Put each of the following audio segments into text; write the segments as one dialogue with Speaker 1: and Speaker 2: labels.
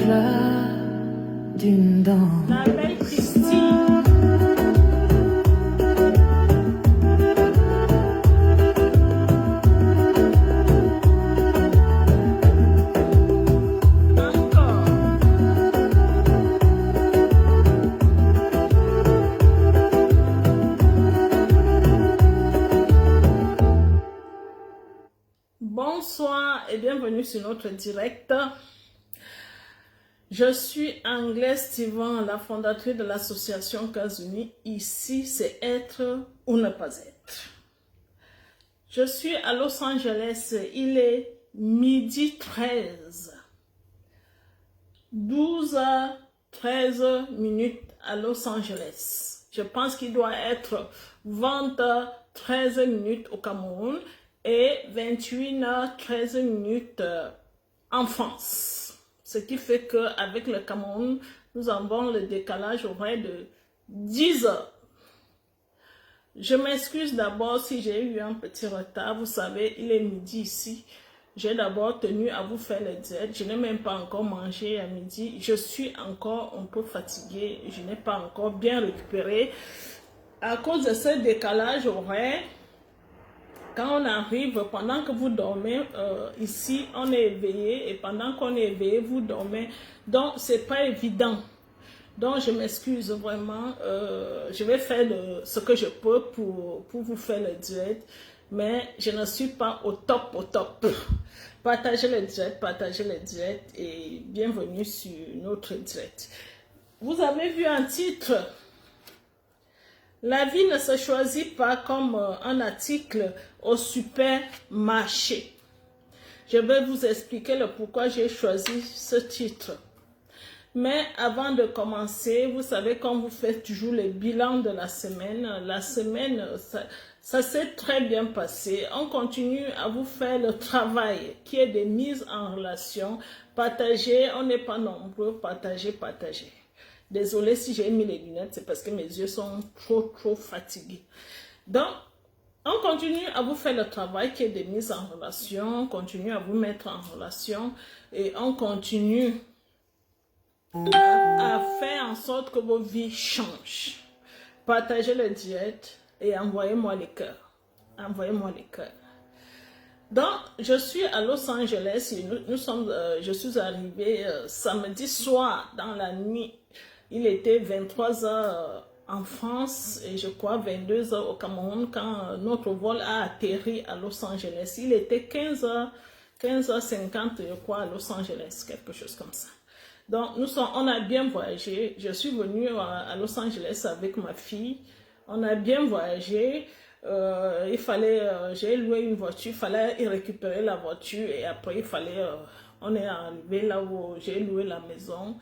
Speaker 1: l'éclat d'une danse.
Speaker 2: La belle Christine. Bonsoir et bienvenue sur notre direct. Je suis Anglaise Steven, la fondatrice de l'association Cœurs Unis. Ici, c'est être ou ne pas être. Je suis à Los Angeles, il est midi 13. 12h13 à Los Angeles. Je pense qu'il doit être 20h13 au Cameroun et 21h13 en France. Ce qui fait qu'avec le Cameroun, nous avons le décalage horaire de 10 heures. Je m'excuse d'abord si j'ai eu un petit retard. Vous savez, il est midi ici. J'ai d'abord tenu à vous faire le direct. Je n'ai même pas encore mangé à midi. Je suis encore un peu fatiguée. Je n'ai pas encore bien récupéré. À cause de ce décalage horaire, quand on arrive, pendant que vous dormez, ici, on est éveillé. Et pendant qu'on est éveillé, vous dormez. Donc, c'est pas évident. Donc, je m'excuse vraiment. Je vais faire ce que je peux pour vous faire le direct. Mais je ne suis pas au top, Partagez le direct et bienvenue sur notre direct. Vous avez vu un titre. La vie ne se choisit pas comme un article au supermarché. Je vais vous expliquer le pourquoi j'ai choisi ce titre. Mais avant de commencer, vous savez, quand vous faites toujours le bilan de la semaine, ça s'est très bien passé. On continue à vous faire le travail qui est de mise en relation. Partagez, on n'est pas nombreux, partagez. Désolée si j'ai mis les lunettes, c'est parce que mes yeux sont trop fatigués. Donc, on continue à vous faire le travail qui est de mise en relation, on continue à vous mettre en relation et on continue à faire en sorte que vos vies changent. Partagez le direct et envoyez-moi les cœurs. Donc, je suis à Los Angeles et je suis arrivée samedi soir dans la nuit. Il était 23h en France et je crois 22h au Cameroun quand notre vol a atterri à Los Angeles. Il était 15h50 je crois à Los Angeles, quelque chose comme ça. Donc on a bien voyagé. Je suis venue à Los Angeles avec ma fille. On a bien voyagé. J'ai loué une voiture, il fallait récupérer la voiture et après on est arrivé là où j'ai loué la maison.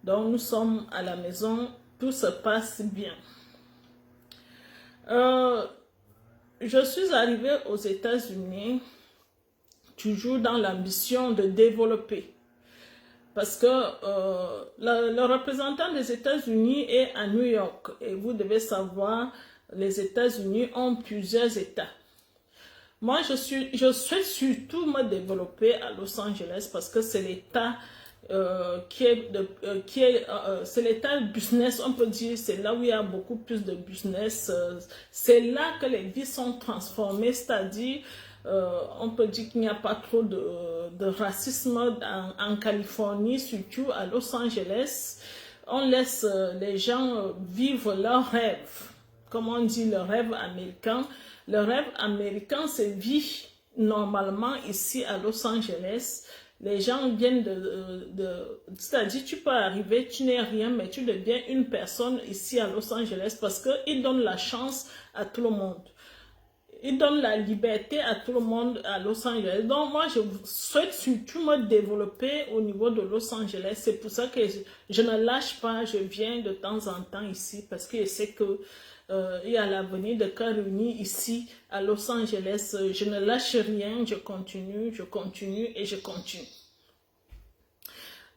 Speaker 2: Donc, nous sommes à la maison, tout se passe bien. Je suis arrivée aux États-Unis, toujours dans l'ambition de développer. Parce que le représentant des États-Unis est à New York. Et vous devez savoir, les États-Unis ont plusieurs États. Moi, je souhaite surtout me développer à Los Angeles parce que c'est l'État c'est l'état business, on peut dire, c'est là où il y a beaucoup plus de business, c'est là que les vies sont transformées, c'est-à-dire, on peut dire qu'il n'y a pas trop de racisme en Californie, surtout à Los Angeles. On laisse les gens vivre leurs rêves, comme on dit, le rêve américain. Le rêve américain se vit normalement ici à Los Angeles. Les gens viennent c'est-à-dire tu peux arriver, tu n'es rien, mais tu deviens une personne ici à Los Angeles parce qu'ils donnent la chance à tout le monde. Ils donnent la liberté à tout le monde à Los Angeles. Donc moi, je souhaite surtout me développer au niveau de Los Angeles. C'est pour ça que je ne lâche pas, je viens de temps en temps ici parce que je sais que il y a l'avenir de Cœurs Unis ici à Los Angeles. Je ne lâche rien, je continue.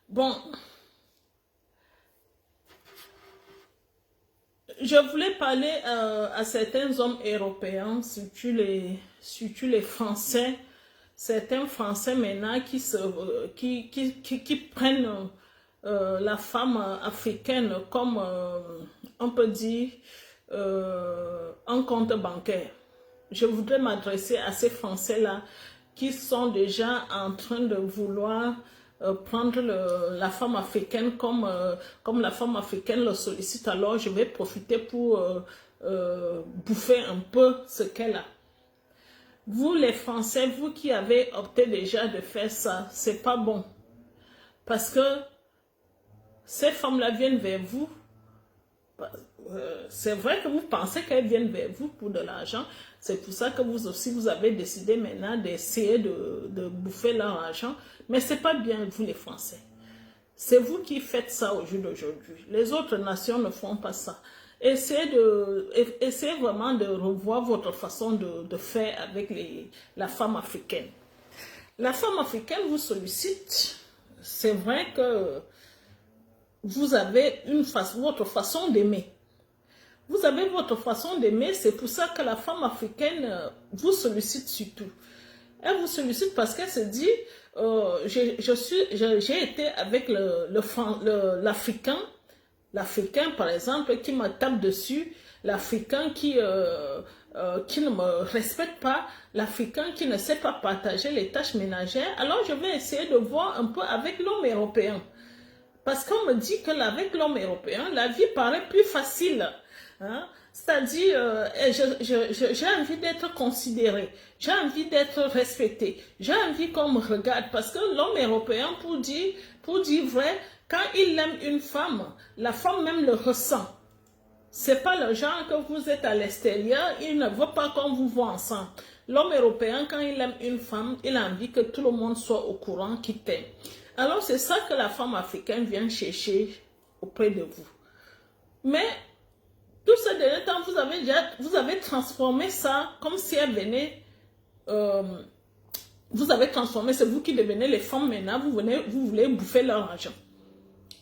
Speaker 2: Bon, je voulais parler à certains hommes européens, surtout les Français, certains Français maintenant qui prennent la femme africaine comme, on peut dire, un compte bancaire. Je voudrais m'adresser à ces Français-là qui sont déjà en train de vouloir prendre la femme africaine comme la femme africaine le sollicite. Alors, je vais profiter pour bouffer un peu ce qu'elle a. Vous, les Français, vous qui avez opté déjà de faire ça, c'est pas bon. Parce que ces femmes-là viennent vers vous. C'est vrai que vous pensez qu'elles viennent vers vous pour de l'argent. C'est pour ça que vous aussi, vous avez décidé maintenant d'essayer de bouffer leur argent. Mais ce n'est pas bien, vous les Français. C'est vous qui faites ça au jour d'aujourd'hui. Les autres nations ne font pas ça. Essayez vraiment de revoir votre façon de faire avec la femme africaine. La femme africaine vous sollicite. C'est vrai que vous avez votre façon d'aimer. Vous avez votre façon d'aimer, c'est pour ça que la femme africaine vous sollicite surtout. Elle vous sollicite parce qu'elle se dit, j'ai été avec l'Africain, par exemple, qui me tape dessus, l'Africain qui ne me respecte pas, l'Africain qui ne sait pas partager les tâches ménagères. Alors je vais essayer de voir un peu avec l'homme européen. Parce qu'on me dit qu'avec l'homme européen, la vie paraît plus facile. Hein? C'est-à-dire, j'ai envie d'être considéré, j'ai envie d'être respecté, j'ai envie qu'on me regarde. Parce que l'homme européen, pour dire vrai, quand il aime une femme, la femme même le ressent. C'est pas le genre que vous êtes à l'extérieur, il ne veut pas qu'on vous voit ensemble. L'homme européen, quand il aime une femme, il a envie que tout le monde soit au courant qu'il t'aime. Alors, c'est ça que la femme africaine vient chercher auprès de vous. Mais, tout ce dernier temps, vous avez transformé ça comme si elle venait... vous avez transformé, c'est vous qui devenez les femmes maintenant, vous voulez bouffer leur argent.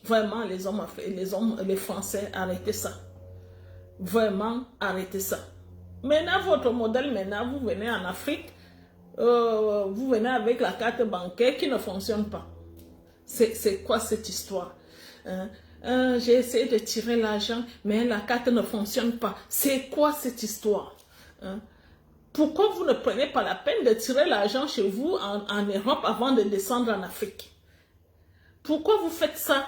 Speaker 2: Vraiment, les Français, arrêtez ça. Vraiment, arrêtez ça. Maintenant, votre modèle, vous venez en Afrique, vous venez avec la carte bancaire qui ne fonctionne pas. C'est quoi cette histoire? J'ai essayé de tirer l'argent, mais la carte ne fonctionne pas. C'est quoi cette histoire? Pourquoi vous ne prenez pas la peine de tirer l'argent chez vous en Europe avant de descendre en Afrique? Pourquoi vous faites ça,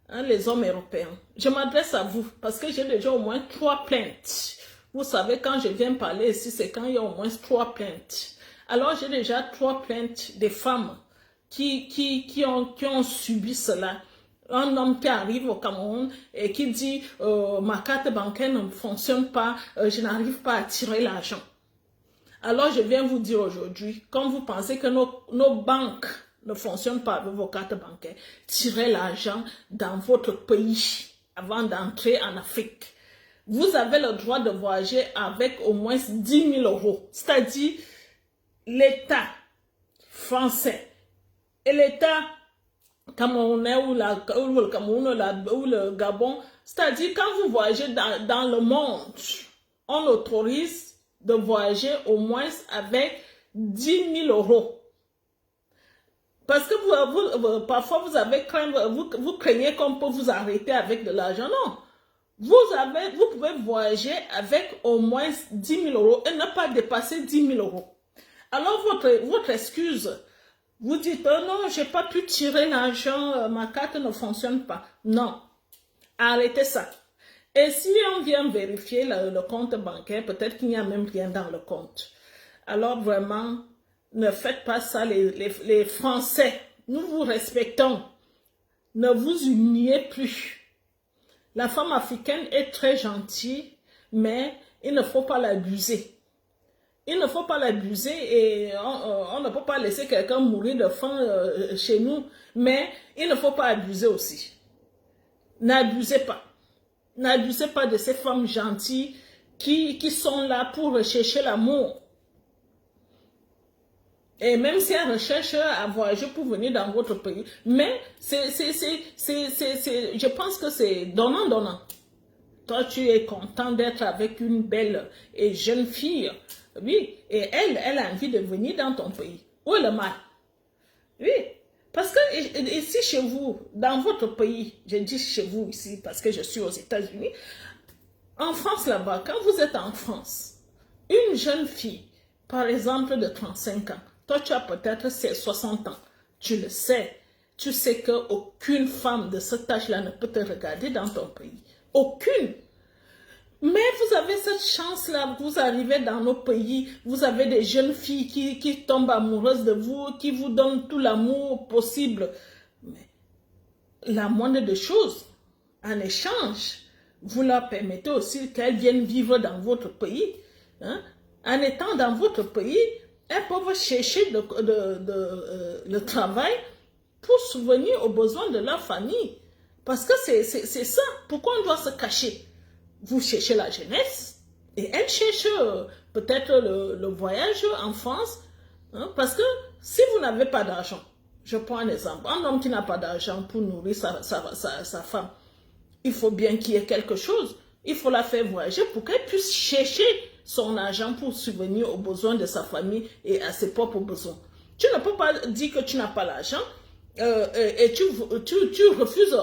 Speaker 2: les hommes européens? Je m'adresse à vous parce que j'ai déjà au moins 3 plaintes. Vous savez, quand je viens parler ici, c'est quand il y a au moins 3 plaintes. Alors, j'ai déjà 3 plaintes des femmes qui ont subi cela. Un homme qui arrive au Cameroun et qui dit ma carte bancaire ne fonctionne pas, je n'arrive pas à tirer l'argent. Alors je viens vous dire aujourd'hui, quand vous pensez que nos banques ne fonctionnent pas avec vos cartes bancaires, tirez l'argent dans votre pays avant d'entrer en Afrique. Vous avez le droit de voyager avec au moins 10 000 euros, c'est-à-dire l'État français et l'État camerounais ou le Cameroun ou le Gabon, c'est-à-dire quand vous voyagez dans le monde, on autorise de voyager au moins avec 10 000 euros. Parce que parfois vous craignez qu'on peut vous arrêter avec de l'argent. Non. Vous pouvez voyager avec au moins 10 000 euros et ne pas dépasser 10 000 euros. Alors votre excuse, vous dites, non, je n'ai pas pu tirer l'argent, ma carte ne fonctionne pas. Non, arrêtez ça. Et si on vient vérifier le compte bancaire, peut-être qu'il n'y a même rien dans le compte. Alors vraiment, ne faites pas ça, les Français. Nous vous respectons. Ne vous humiliez plus. La femme africaine est très gentille, mais il ne faut pas l'abuser. Il ne faut pas l'abuser et on ne peut pas laisser quelqu'un mourir de faim chez nous, mais il ne faut pas abuser aussi. N'abusez pas. N'abusez pas de ces femmes gentilles qui sont là pour rechercher l'amour. Et même si elles recherchent à voyager pour venir dans votre pays, mais je pense que c'est donnant. Toi, tu es content d'être avec une belle et jeune fille. Oui, et elle a envie de venir dans ton pays. Où est le mal? Oui, Parce que ici, chez vous, dans votre pays, je dis chez vous ici parce que je suis aux États-Unis, en France là-bas, quand vous êtes en France, une jeune fille, par exemple de 35 ans, toi tu as peut-être 60 ans, tu le sais, tu sais qu'aucune femme de cet âge-là ne peut te regarder dans ton pays. Aucune. Mais vous avez cette chance-là, vous arrivez dans nos pays, vous avez des jeunes filles qui tombent amoureuses de vous, qui vous donnent tout l'amour possible. Mais la moindre des choses, en échange, vous leur permettez aussi qu'elles viennent vivre dans votre pays. Hein? En étant dans votre pays, elles peuvent chercher le travail pour subvenir aux besoins de leur famille. Parce que c'est ça. Pourquoi on doit se cacher? Vous cherchez la jeunesse et elle cherche peut-être le voyage en France. Hein, parce que si vous n'avez pas d'argent, je prends un exemple, un homme qui n'a pas d'argent pour nourrir sa femme, il faut bien qu'il y ait quelque chose. Il faut la faire voyager pour qu'elle puisse chercher son argent pour subvenir aux besoins de sa famille et à ses propres besoins. Tu ne peux pas dire que tu n'as pas l'argent et tu refuses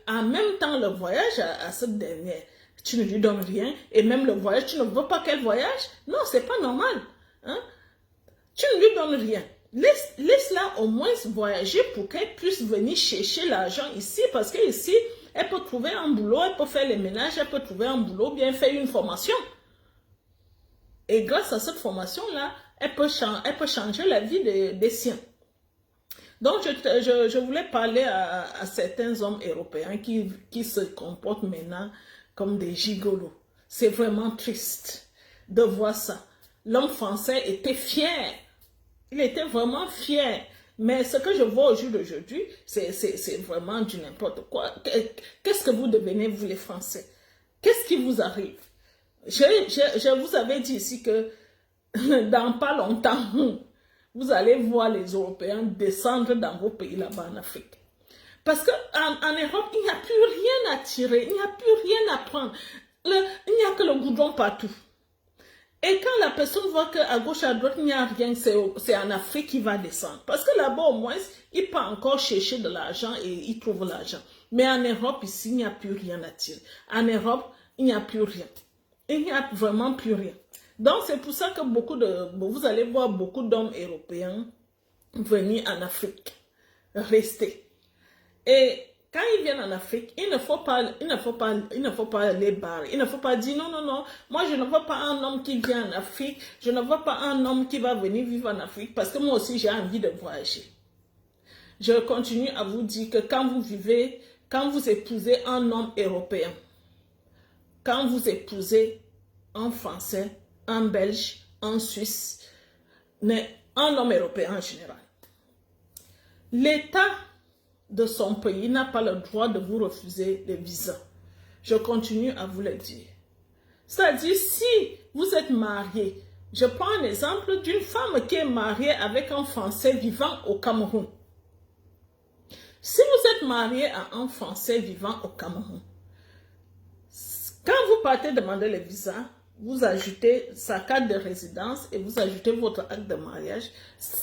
Speaker 2: en même temps le voyage à cette dernière. Tu ne lui donnes rien, et même le voyage, tu ne veux pas qu'elle voyage? Non, c'est pas normal. Hein? Tu ne lui donnes rien. Laisse-la au moins voyager pour qu'elle puisse venir chercher l'argent ici, parce qu'ici, elle peut trouver un boulot, elle peut faire les ménages, elle peut trouver un boulot, bien faire une formation. Et grâce à cette formation-là, elle peut changer la vie des siens. Donc, je voulais parler à certains hommes européens qui se comportent maintenant comme des gigolos. C'est vraiment triste de voir ça. L'homme français était fier. Il était vraiment fier. Mais ce que je vois au jour d'aujourd'hui, c'est vraiment du n'importe quoi. Qu'est-ce que vous devenez, vous les Français? Qu'est-ce qui vous arrive? Je vous avais dit ici que dans pas longtemps, vous allez voir les Européens descendre dans vos pays là-bas en Afrique. Parce qu'en Europe, il n'y a plus rien à tirer, il n'y a plus rien à prendre. Il n'y a que le goudron partout. Et quand la personne voit qu'à gauche, à droite, il n'y a rien, c'est en Afrique qu'il va descendre. Parce que là-bas, au moins, il peut encore chercher de l'argent et il trouve l'argent. Mais en Europe, ici, il n'y a plus rien à tirer. En Europe, il n'y a plus rien. Il n'y a vraiment plus rien. Donc, c'est pour ça que vous allez voir beaucoup d'hommes européens venir en Afrique, rester. Et quand ils viennent en Afrique, il ne faut pas les barrer. Il ne faut pas dire non, moi je ne veux pas un homme qui vient en Afrique, je ne veux pas un homme qui va venir vivre en Afrique parce que moi aussi j'ai envie de voyager. Je continue à vous dire que quand vous épousez un homme européen, quand vous épousez un Français, un Belge, un Suisse, mais un homme européen en général, l'État de son pays n'a pas le droit de vous refuser le visa. Je continue à vous le dire. C'est-à-dire, si vous êtes marié, je prends un exemple d'une femme qui est mariée avec un Français vivant au Cameroun. Si vous êtes marié à un Français vivant au Cameroun, quand vous partez demander le visa, vous ajoutez sa carte de résidence et vous ajoutez votre acte de mariage.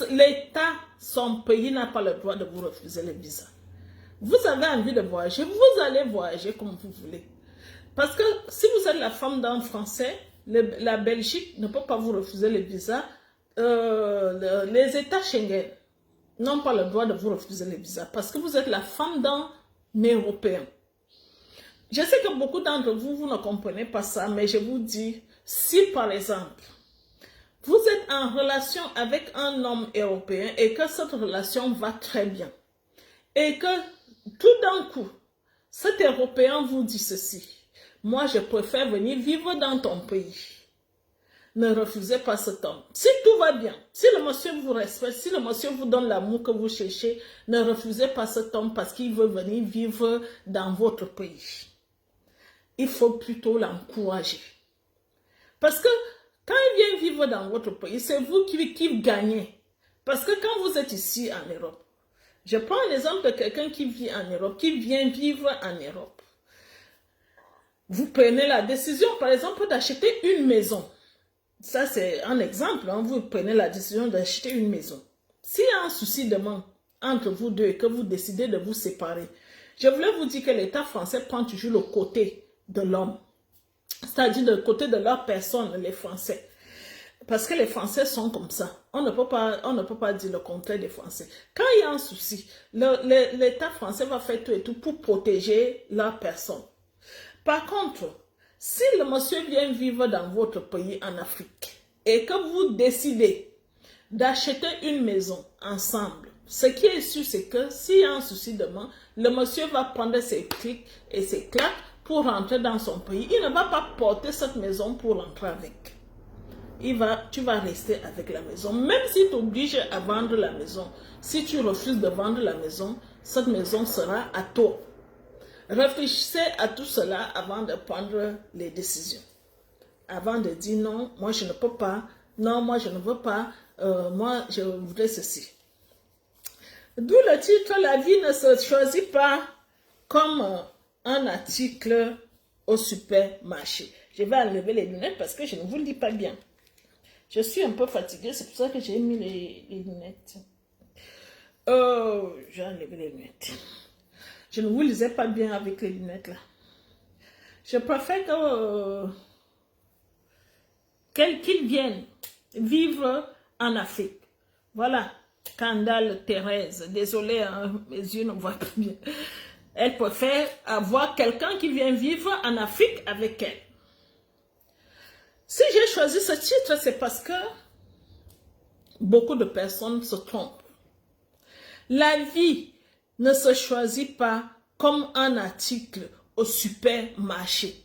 Speaker 2: L'État, son pays n'a pas le droit de vous refuser le visa. Vous avez envie de voyager, vous allez voyager comme vous voulez. Parce que si vous êtes la femme d'un Français, la Belgique ne peut pas vous refuser le visa. Les États Schengen n'ont pas le droit de vous refuser le visa parce que vous êtes la femme d'un Européen. Je sais que beaucoup d'entre vous, vous ne comprenez pas ça, mais je vous dis, si par exemple, vous êtes en relation avec un homme européen et que cette relation va très bien, et que tout d'un coup, cet Européen vous dit ceci, moi je préfère venir vivre dans ton pays. Ne refusez pas cet homme. Si tout va bien, si le monsieur vous respecte, si le monsieur vous donne l'amour que vous cherchez, ne refusez pas cet homme parce qu'il veut venir vivre dans votre pays. Il faut plutôt l'encourager. Parce que quand il vient vivre dans votre pays, c'est vous qui gagnez. Parce que quand vous êtes ici en Europe, je prends l'exemple de quelqu'un qui vit en Europe, qui vient vivre en Europe. Vous prenez la décision, par exemple, d'acheter une maison. Ça, c'est un exemple. Hein. Vous prenez la décision d'acheter une maison. S'il y a un souci de main, entre vous deux et que vous décidez de vous séparer, je voulais vous dire que l'État français prend toujours le côté de l'homme, c'est-à-dire le côté de leur personne, les Français. Parce que les Français sont comme ça. On ne peut pas dire le contraire des Français. Quand il y a un souci, l'État français va faire tout et tout pour protéger leur personne. Par contre, si le monsieur vient vivre dans votre pays en Afrique et que vous décidez d'acheter une maison ensemble, ce qui est sûr, c'est que s'il y a un souci demain, le monsieur va prendre ses clics et ses claques pour rentrer dans son pays. Il ne va pas porter cette maison pour rentrer avec. Tu vas rester avec la maison. Même si tu obliges à vendre la maison, si tu refuses de vendre la maison, cette maison sera à toi. Réfléchissez à tout cela avant de prendre les décisions. Avant de dire non, moi je ne peux pas, non, moi je ne veux pas, moi je voudrais ceci. D'où le titre, la vie ne se choisit pas comme un article au supermarché. Je vais enlever les lunettes parce que je ne vous le dis pas bien. Je suis un peu fatiguée, c'est pour ça que j'ai mis les lunettes. J'ai enlevé les lunettes. Je ne vous lisais pas bien avec les lunettes là. Je préfère qu'ils viennent vivre en Afrique. Voilà, Candale Thérèse. Désolée, hein, mes yeux ne voient pas bien. Elle préfère avoir quelqu'un qui vient vivre en Afrique avec elle. Si j'ai choisi ce titre, c'est parce que beaucoup de personnes se trompent. La vie ne se choisit pas comme un article au supermarché.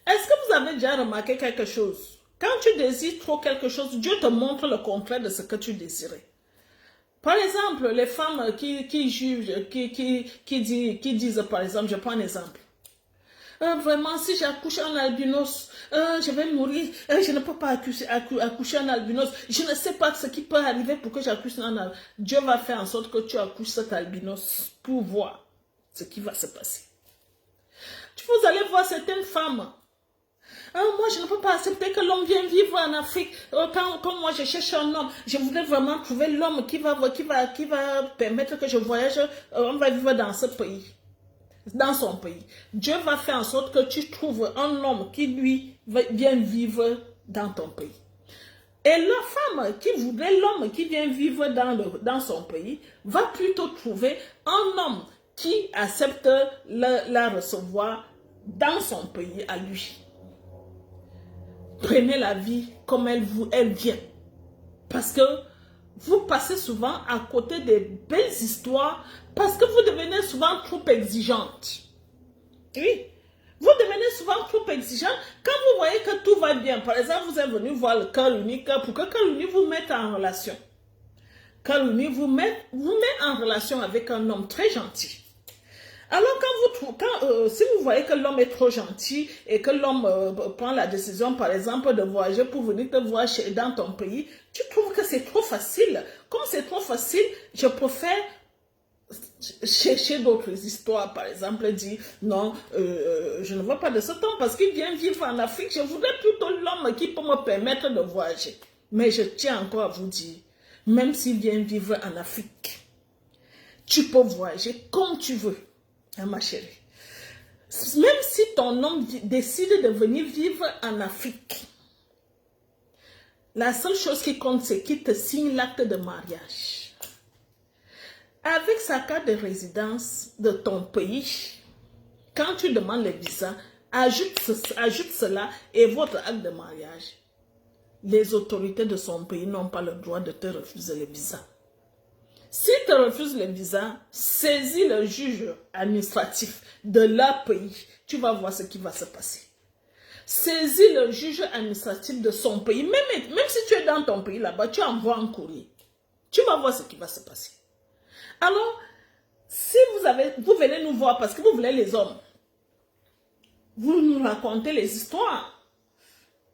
Speaker 2: Est-ce que vous avez déjà remarqué quelque chose? Quand tu désires trop quelque chose, Dieu te montre le contraire de ce que tu désirais. Par exemple, les femmes qui jugent, qui disent, par exemple, je prends un exemple. Vraiment, si j'accouche un albinos, je vais mourir. Je ne peux pas accoucher un albinos. Je ne sais pas ce qui peut arriver pour que j'accouche un albinos. Dieu va faire en sorte que tu accouches cet albinos pour voir ce qui va se passer. Vous allez voir certaines femmes. Moi, je ne peux pas accepter que l'homme vienne vivre en Afrique. Quand moi, je cherche un homme, je voudrais vraiment trouver l'homme qui va permettre que je voyage. On va vivre dans ce pays. Dans son pays. Dieu va faire en sorte que tu trouves un homme qui, lui, vient vivre dans ton pays. Et la femme qui voudrait l'homme qui vient vivre dans son pays va plutôt trouver un homme qui accepte la recevoir dans son pays à lui. Prenez la vie comme elle vient. Parce que vous passez souvent à côté des belles histoires parce que vous devenez souvent trop exigeante. Oui, vous devenez souvent trop exigeante quand vous voyez que tout va bien. Par exemple, vous êtes venu voir le cœur unique pour que le cœur unique vous mette en relation. Cœur unique vous met en relation avec un homme très gentil. Alors, si vous voyez que l'homme est trop gentil et que l'homme prend la décision, par exemple, de voyager pour venir te voir dans ton pays, tu trouves que c'est trop facile. Comme c'est trop facile, je préfère chercher d'autres histoires. Par exemple, dire non, je ne veux pas de ce temps parce qu'il vient vivre en Afrique. Je voudrais plutôt l'homme qui peut me permettre de voyager. Mais je tiens encore à vous dire, même s'il vient vivre en Afrique, tu peux voyager comme tu veux. Ma chérie, même si ton homme décide de venir vivre en Afrique, la seule chose qui compte, c'est qu'il te signe l'acte de mariage. Avec sa carte de résidence de ton pays, quand tu demandes le visa, ajoute cela et votre acte de mariage. Les autorités de son pays n'ont pas le droit de te refuser le visa. S'il te refuse le visa, saisis le juge administratif de leur pays. Tu vas voir ce qui va se passer. Saisis le juge administratif de son pays. Même si tu es dans ton pays là-bas, tu envoies un courrier. Tu vas voir ce qui va se passer. Alors, si vous venez nous voir parce que vous voulez les hommes, vous nous racontez les histoires.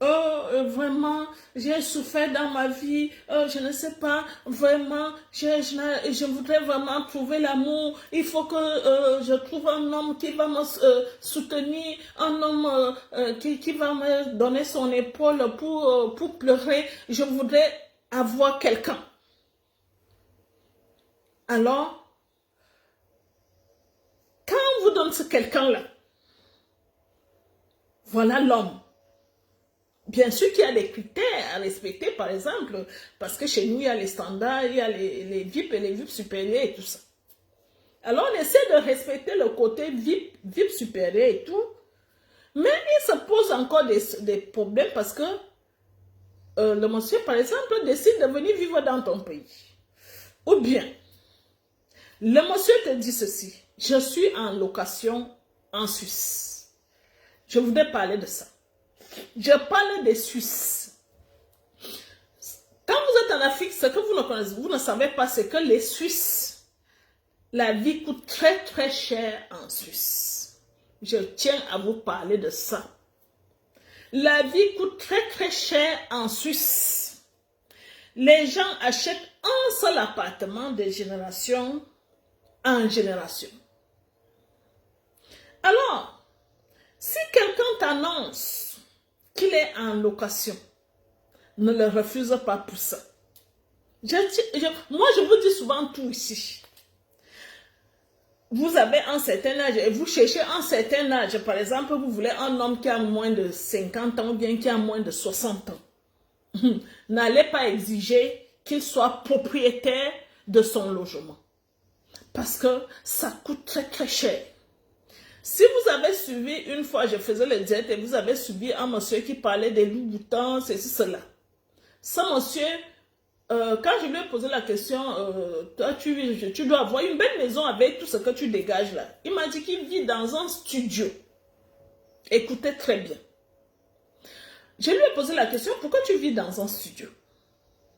Speaker 2: Vraiment, j'ai souffert dans ma vie, je ne sais pas, vraiment, je voudrais vraiment trouver l'amour, il faut que je trouve un homme qui va me soutenir, un homme qui va me donner son épaule pour pleurer, je voudrais avoir quelqu'un. Alors, quand on vous donne ce quelqu'un-là, voilà l'homme. Bien sûr qu'il y a des critères à respecter, par exemple, parce que chez nous, il y a les standards, il y a les VIP et les VIP supérieurs et tout ça. Alors, on essaie de respecter le côté VIP supérieur et tout, mais il se pose encore des problèmes parce que le monsieur, par exemple, décide de venir vivre dans ton pays. Ou bien, le monsieur te dit ceci, je suis en location en Suisse. Je voudrais parler de ça. Je parle des Suisses. Quand vous êtes en Afrique, ce que vous ne savez pas, c'est que les Suisses, la vie coûte très très cher en Suisse. Je tiens à vous parler de ça. La vie coûte très très cher en Suisse. Les gens achètent un seul appartement de génération en génération. Alors, si quelqu'un t'annonce qu'il est en location, ne le refuse pas pour ça. Moi, je vous dis souvent tout ici. Vous avez un certain âge et vous cherchez un certain âge. Par exemple, vous voulez un homme qui a moins de 50 ans ou bien qui a moins de 60 ans. N'allez pas exiger qu'il soit propriétaire de son logement. Parce que ça coûte très très cher. Si vous avez suivi, une fois je faisais le direct et vous avez suivi un monsieur qui parlait des loups-boutins, ceci, cela. Ce monsieur, quand je lui ai posé la question, toi tu dois avoir une belle maison avec tout ce que tu dégages là. Il m'a dit qu'il vit dans un studio. Écoutez très bien. Je lui ai posé la question, pourquoi tu vis dans un studio?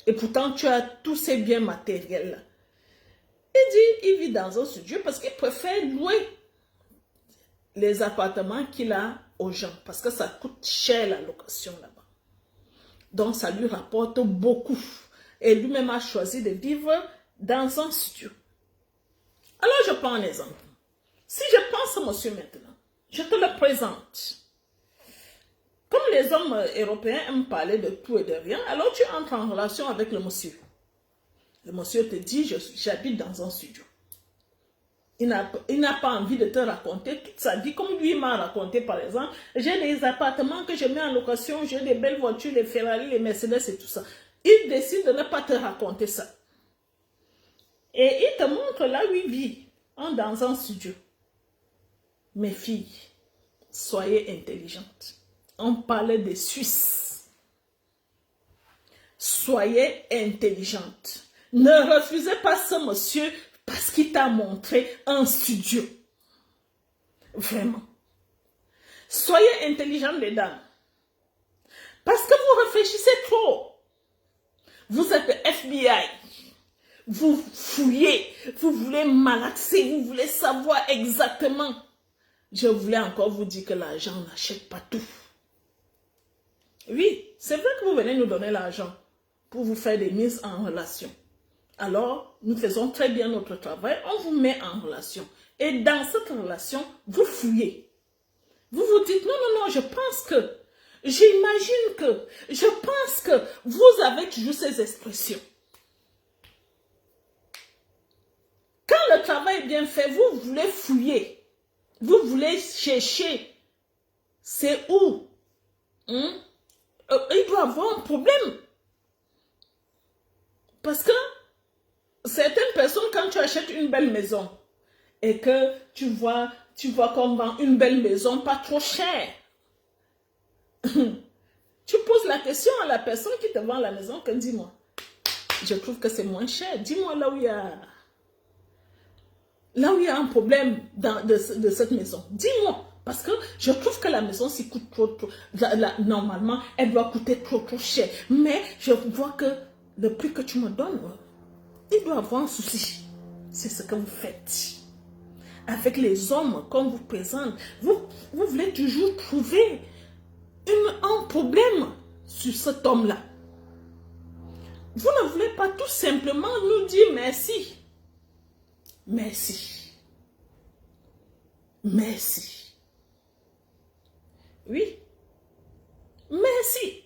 Speaker 2: Et pourtant tu as tous ces biens matériels là. Il dit, il vit dans un studio parce qu'il préfère louer les appartements qu'il a aux gens. Parce que ça coûte cher la location là-bas. Donc ça lui rapporte beaucoup. Et lui-même a choisi de vivre dans un studio. Alors je prends un exemple. Si je pense à monsieur maintenant, je te le présente. Comme les hommes européens aiment parler de tout et de rien, alors tu entres en relation avec le monsieur. Le monsieur te dit, j'habite dans un studio. Il n'a pas envie de te raconter toute sa vie, comme lui m'a raconté par exemple. J'ai des appartements que je mets en location, j'ai des belles voitures, les Ferrari, les Mercedes et tout ça. Il décide de ne pas te raconter ça. Et il te montre là où il vit, dans un studio. Mes filles, soyez intelligentes. On parlait des Suisses. Soyez intelligentes. Ne refusez pas ce monsieur parce qu'il t'a montré un studio. Vraiment. Soyez intelligentes, les dames. Parce que vous réfléchissez trop. Vous êtes FBI. Vous fouillez. Vous voulez malaxer. Vous voulez savoir exactement. Je voulais encore vous dire que l'argent n'achète pas tout. Oui, c'est vrai que vous venez nous donner l'argent pour vous faire des mises en relation. Alors, nous faisons très bien notre travail, on vous met en relation. Et dans cette relation, vous fouillez. Vous vous dites, non, non, non, je pense que, j'imagine que, je pense que, vous avez toujours ces expressions. Quand le travail est bien fait, vous voulez fouiller. Vous voulez chercher. C'est où? Il doit avoir un problème. Parce que, certaines personnes, quand tu achètes une belle maison et que tu vois qu'on vend une belle maison pas trop chère, tu poses la question à la personne qui te vend la maison que dis-moi, je trouve que c'est moins cher. Dis-moi là où il y a un problème de cette maison. Dis-moi. Parce que je trouve que la maison s'y coûte trop. Normalement, elle doit coûter trop cher. Mais je vois que le prix que tu me donnes, il doit avoir un souci. C'est ce que vous faites. Avec les hommes qu'on vous présente, vous voulez toujours trouver un problème sur cet homme-là. Vous ne voulez pas tout simplement nous dire merci. Merci. Merci. Oui. Merci.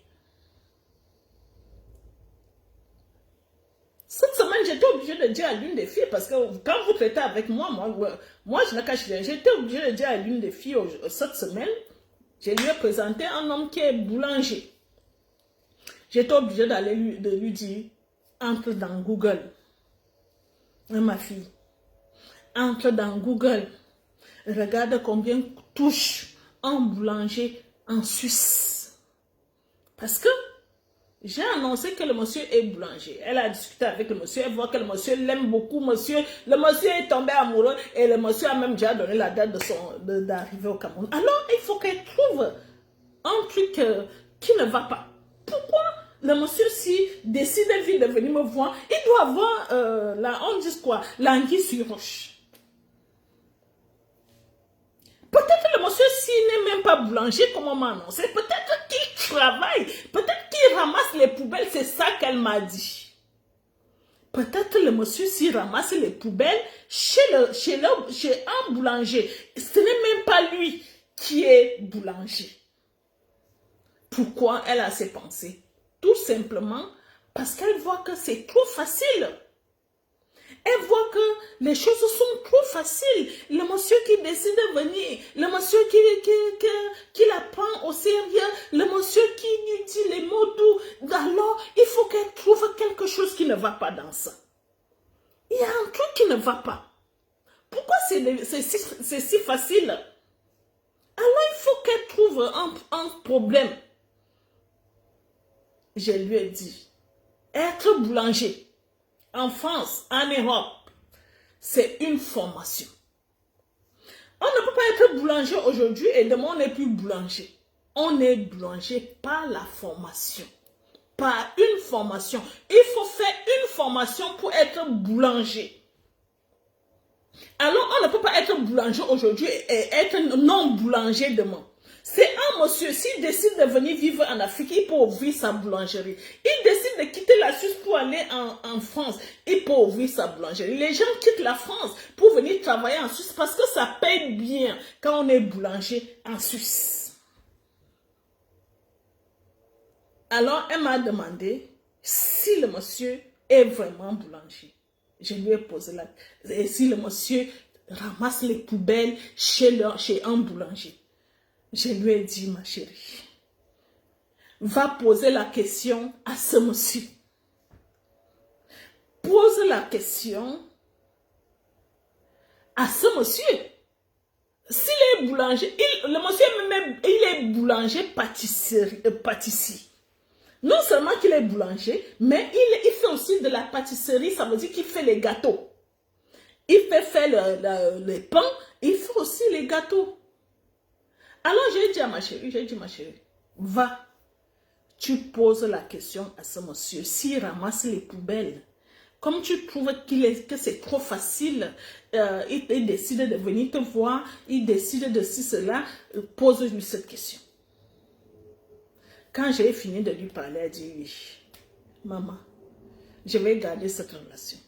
Speaker 2: Cette semaine, j'étais obligée de dire à l'une des filles, parce que quand vous traitez avec moi, moi je ne cache rien. J'étais obligée de dire à l'une des filles cette semaine, je lui ai présenté un homme qui est boulanger. J'étais obligée de lui dire, entre dans Google. Ma fille, entre dans Google. Regarde combien touche un boulanger en Suisse. Parce que j'ai annoncé que le monsieur est boulanger. Elle a discuté avec le monsieur. Elle voit que le monsieur l'aime beaucoup. Le monsieur est tombé amoureux. Et le monsieur a même déjà donné la date d'arrivée au Cameroun. Alors, il faut qu'elle trouve un truc qui ne va pas. Pourquoi le monsieur, si décide de venir me voir, il doit avoir, on dit quoi, l'anguille sur roche. Peut-être le monsieur, s'il n'est même pas boulanger, comme on m'a annoncé, peut-être qu'il travaille, peut-être qu'il ramasse les poubelles, c'est ça qu'elle m'a dit. Peut-être le monsieur, s'il ramasse les poubelles chez un boulanger, ce n'est même pas lui qui est boulanger. Pourquoi elle a ces pensées? Tout simplement parce qu'elle voit que c'est trop facile. Elle voit que les choses sont trop faciles. Le monsieur qui décide de venir, le monsieur qui la prend au sérieux, le monsieur qui lui dit les mots doux, alors il faut qu'elle trouve quelque chose qui ne va pas dans ça. Il y a un truc qui ne va pas. Pourquoi c'est si facile? Alors il faut qu'elle trouve un problème. Je lui ai dit, être boulanger, en France, en Europe, c'est une formation. On ne peut pas être boulanger aujourd'hui et demain on n'est plus boulanger. On est boulanger par la formation. Par une formation. Il faut faire une formation pour être boulanger. Alors on ne peut pas être boulanger aujourd'hui et être non boulanger demain. C'est un monsieur, s'il décide de venir vivre en Afrique, il peut ouvrir sa boulangerie. Il décide de quitter la Suisse pour aller en France, il peut ouvrir sa boulangerie. Les gens quittent la France pour venir travailler en Suisse parce que ça paye bien quand on est boulanger en Suisse. Alors, elle m'a demandé si le monsieur est vraiment boulanger. Je lui ai posé la question. Et si le monsieur ramasse les poubelles chez un boulanger. Je lui ai dit, ma chérie, va poser la question à ce monsieur. Pose la question à ce monsieur. S'il est boulanger, le monsieur même, il est boulanger pâtissier. Non seulement qu'il est boulanger, mais il fait aussi de la pâtisserie, ça veut dire qu'il fait les gâteaux. Il fait faire les pains, il fait aussi les gâteaux. Alors j'ai dit à ma chérie, va, tu poses la question à ce monsieur, s'il ramasse les poubelles, comme tu trouves que c'est trop facile, il décide de venir te voir, il décide de cela, pose-lui cette question. Quand j'ai fini de lui parler, elle dit oui, maman, je vais garder cette relation.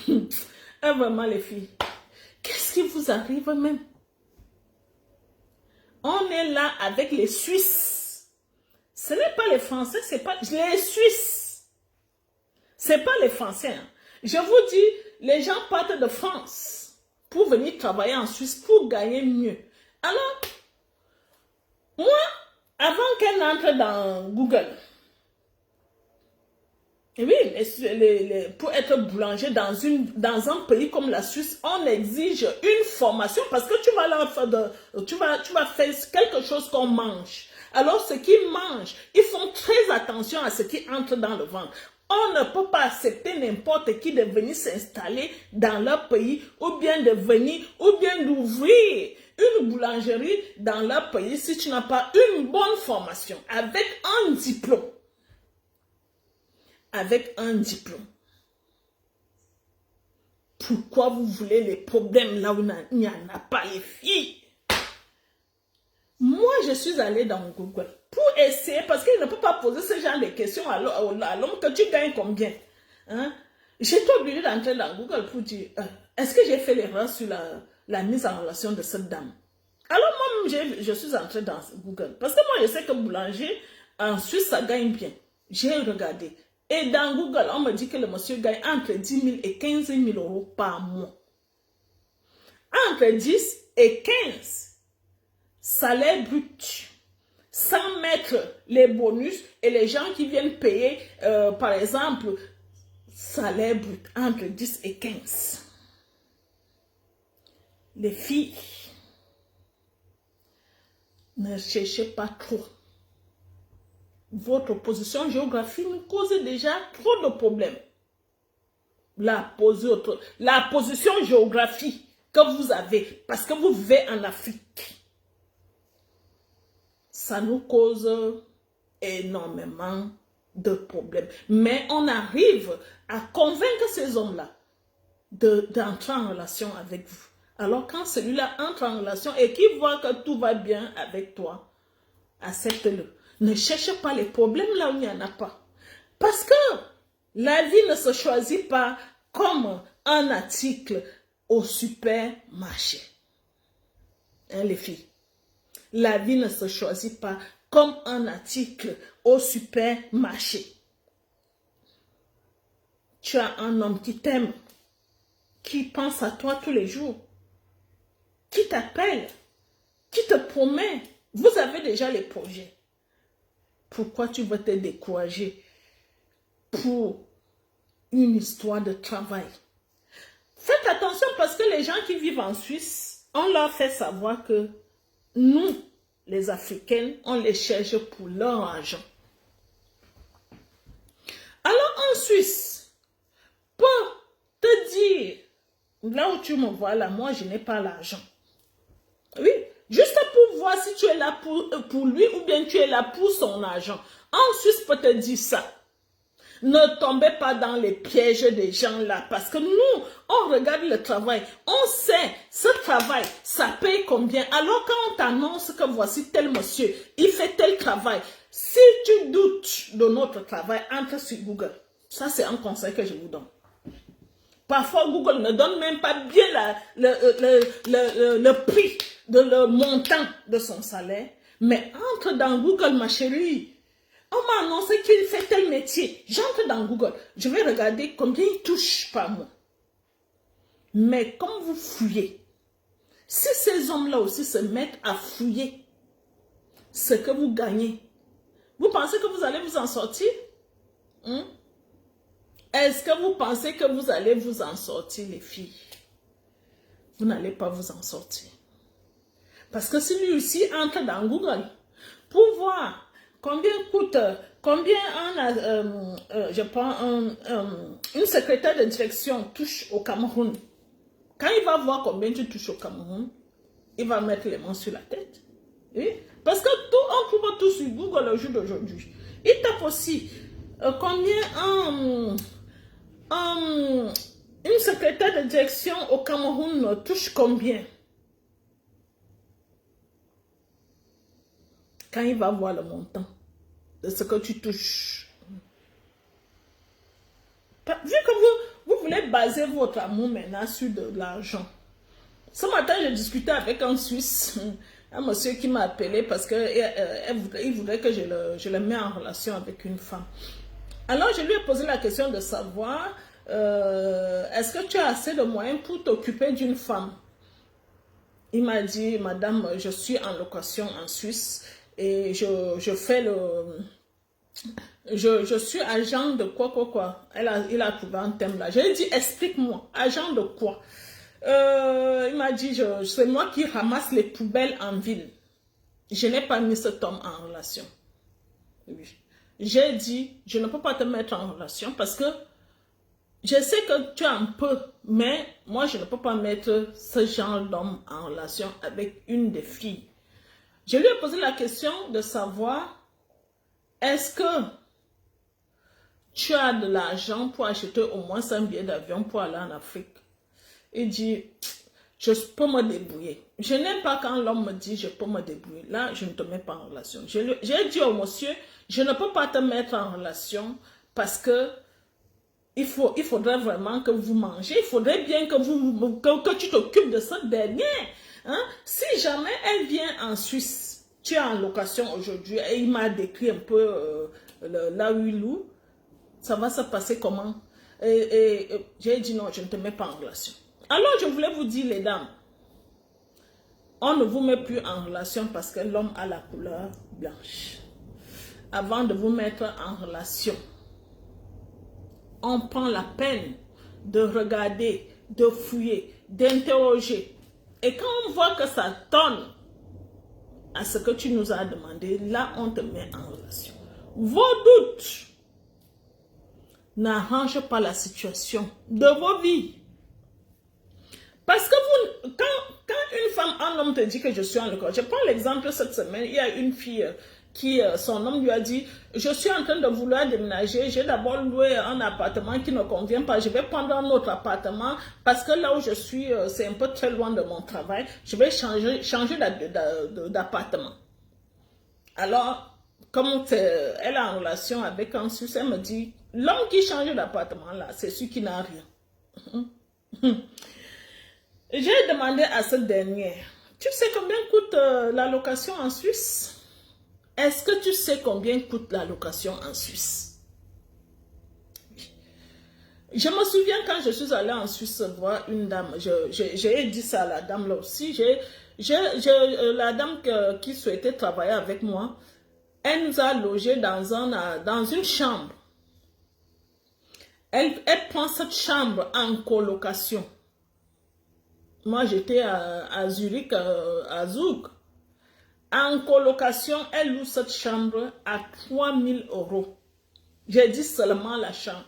Speaker 2: Et vraiment les filles, qu'est-ce qui vous arrive même? On est là avec les Suisses. Ce n'est pas les Français, c'est pas les Suisses. C'est pas les Français. Hein. Je vous dis, les gens partent de France pour venir travailler en Suisse pour gagner mieux. Alors, moi, avant qu'elle n'entre dans Google, oui, pour être boulanger dans un pays comme la Suisse, on exige une formation parce que tu vas leur faire tu vas faire quelque chose qu'on mange. Alors, ce qu'ils mangent, ils font très attention à ce qui entre dans le ventre. On ne peut pas accepter n'importe qui de venir s'installer dans leur pays ou bien d'ouvrir une boulangerie dans leur pays si tu n'as pas une bonne formation avec un diplôme. Avec un diplôme. Pourquoi vous voulez les problèmes là où il n'y en a pas, les filles? Moi, je suis allée dans Google pour essayer, parce qu'il ne peut pas poser ce genre de questions à l'homme que tu gagnes combien. Hein? J'étais obligée d'entrer dans Google pour dire, est-ce que j'ai fait l'erreur sur la mise en relation de cette dame? Alors moi-même, je suis entrée dans Google. Parce que moi, je sais que boulanger, en Suisse, ça gagne bien. J'ai regardé. Et dans Google, on me dit que le monsieur gagne entre 10 000 et 15 000 euros par mois. Entre 10 et 15 salaire brut, sans mettre les bonus et les gens qui viennent payer, par exemple, salaire brut, entre 10 et 15. Les filles, ne cherchez pas trop. Votre position géographique nous cause déjà trop de problèmes. La position géographique que vous avez, parce que vous vivez en Afrique, ça nous cause énormément de problèmes. Mais on arrive à convaincre ces hommes-là d'entrer en relation avec vous. Alors quand celui-là entre en relation et qu'il voit que tout va bien avec toi, accepte-le. Ne cherche pas les problèmes là où il n'y en a pas. Parce que la vie ne se choisit pas comme un article au supermarché. Hein, les filles? La vie ne se choisit pas comme un article au supermarché. Tu as un homme qui t'aime, qui pense à toi tous les jours, qui t'appelle, qui te promet. Vous avez déjà les projets. Pourquoi tu veux te décourager pour une histoire de travail? Faites attention parce que les gens qui vivent en Suisse, on leur fait savoir que nous, les Africains, on les cherche pour leur argent. Alors en Suisse, pour te dire, là où tu me vois là, moi je n'ai pas l'argent. Oui, juste pour voir si tu es là pour lui ou bien tu es là pour son argent. En Suisse, peut te dire ça. Ne tombez pas dans les pièges des gens là. Parce que nous, on regarde le travail. On sait, ce travail, ça paye combien. Alors quand on t'annonce que voici tel monsieur, il fait tel travail. Si tu doutes de notre travail, entre sur Google. Ça, c'est un conseil que je vous donne. Parfois, Google ne donne même pas bien le prix de le montant de son salaire. Mais entre dans Google, ma chérie. On m'a annoncé qu'il fait tel métier. J'entre dans Google. Je vais regarder combien il touche par mois. Mais comme vous fouillez, si ces hommes-là aussi se mettent à fouiller ce que vous gagnez, vous pensez que vous allez vous en sortir? Est-ce que vous pensez que vous allez vous en sortir, les filles? Vous n'allez pas vous en sortir. Parce que si lui aussi entre dans Google pour voir combien coûte, combien je prends une secrétaire de direction touche au Cameroun. Quand il va voir combien tu touches au Cameroun, il va mettre les mains sur la tête. Oui? Parce que tout, on trouve tout sur Google le jour d'aujourd'hui. Il tape aussi combien une secrétaire de direction au Cameroun touche combien. Quand il va voir le montant de ce que tu touches. Vu que vous voulez baser votre amour maintenant sur de l'argent. Ce matin, j'ai discuté avec un Suisse, un monsieur qui m'a appelé parce qu'il voudrait que je le mette en relation avec une femme. Alors, je lui ai posé la question de savoir, est-ce que tu as assez de moyens pour t'occuper d'une femme? Il m'a dit, madame, je suis en location en Suisse et je fais je suis agent de quoi. Il a trouvé un thème là. Je lui ai dit, explique-moi, agent de quoi? Il m'a dit, c'est moi qui ramasse les poubelles en ville. Je n'ai pas mis cet homme en relation. Oui. J'ai dit, je ne peux pas te mettre en relation parce que je sais que tu as un peu, mais moi je ne peux pas mettre ce genre d'homme en relation avec une des filles. Je lui ai posé la question de savoir, est-ce que tu as de l'argent pour acheter au moins un billet d'avion pour aller en Afrique? Il dit, je peux me débrouiller. Je n'aime pas quand l'homme me dit, je peux me débrouiller. Là, je ne te mets pas en relation. J'ai dit au monsieur, je ne peux pas te mettre en relation parce que il faudrait vraiment que vous mangez. Il faudrait bien que tu t'occupes de cette dernière. Hein? Si jamais elle vient en Suisse, tu es en location aujourd'hui et il m'a décrit un peu là où il loue. ça va se passer comment? Et j'ai dit non, je ne te mets pas en relation. Alors je voulais vous dire les dames, on ne vous met plus en relation parce que l'homme a la couleur blanche. Avant de vous mettre en relation, on prend la peine de regarder, de fouiller, d'interroger. Et quand on voit que ça tourne à ce que tu nous as demandé, là on te met en relation. Vos doutes n'arrangent pas la situation de vos vies. Parce que vous, quand une femme, un homme te dit que je suis en location, je prends l'exemple cette semaine, il y a une fille qui, son homme lui a dit, je suis en train de vouloir déménager, j'ai d'abord loué un appartement qui ne convient pas, je vais prendre un autre appartement parce que là où je suis, c'est un peu très loin de mon travail, je vais changer d'appartement. Alors, comme elle est en relation avec un Suisse, elle me dit, l'homme qui change d'appartement là, c'est celui qui n'a rien. J'ai demandé à cette dernière, tu sais combien coûte la location en Suisse? Est-ce que tu sais combien coûte la location en Suisse? Je me souviens quand je suis allée en Suisse voir une dame, j'ai dit ça à la dame là aussi, la dame qui souhaitait travailler avec moi, elle nous a logés dans une chambre. Elle prend cette chambre en colocation. Moi, j'étais à Zurich, à Zug. En colocation, elle loue cette chambre à 3 000 €. J'ai dit seulement la chambre.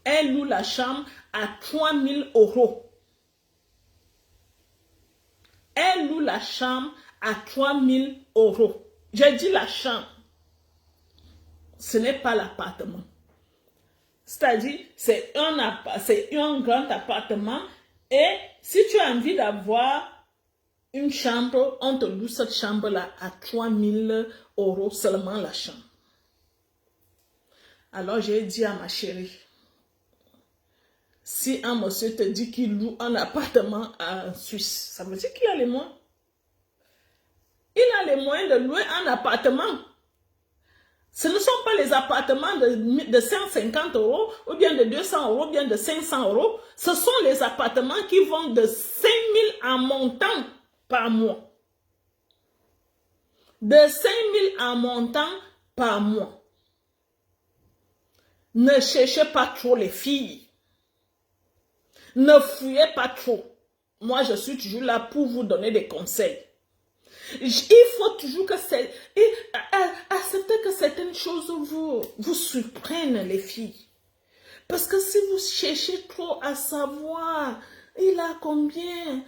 Speaker 2: Elle loue la chambre à 3 000 €. Elle loue la chambre à 3 000 €. J'ai dit la chambre. Ce n'est pas l'appartement. C'est-à-dire, c'est un grand appartement. Et si tu as envie d'avoir une chambre, on te loue cette chambre-là à 3 000 € seulement la chambre. Alors j'ai dit à ma chérie, si un monsieur te dit qu'il loue un appartement en Suisse, ça veut dire qu'il a les moyens. Il a les moyens de louer un appartement. Ce ne sont pas les appartements de 150 € ou bien de 200 € ou bien de 500 €. Ce sont les appartements qui vont de 5 000 en montant par mois. De 5 000 en montant par mois. Ne cherchez pas trop les filles. Ne fuyez pas trop. Moi, je suis toujours là pour vous donner des conseils. Il faut toujours que accepter que certaines choses vous surprennent, les filles. Parce que si vous cherchez trop à savoir, il a combien?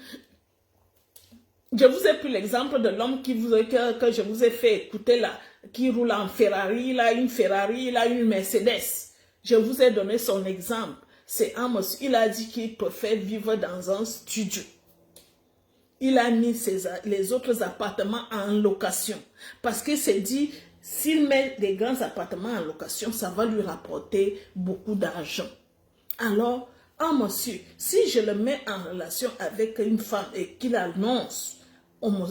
Speaker 2: Je vous ai pris l'exemple de l'homme que je vous ai fait écouter là, qui roule en Ferrari, il a une Ferrari, il a une Mercedes. Je vous ai donné son exemple. C'est un monsieur, il a dit qu'il préfère vivre dans un studio. Il a mis les autres appartements en location. Parce qu'il s'est dit, s'il met des grands appartements en location, ça va lui rapporter beaucoup d'argent. Alors, un monsieur, si je le mets en relation avec une femme et qu'il annonce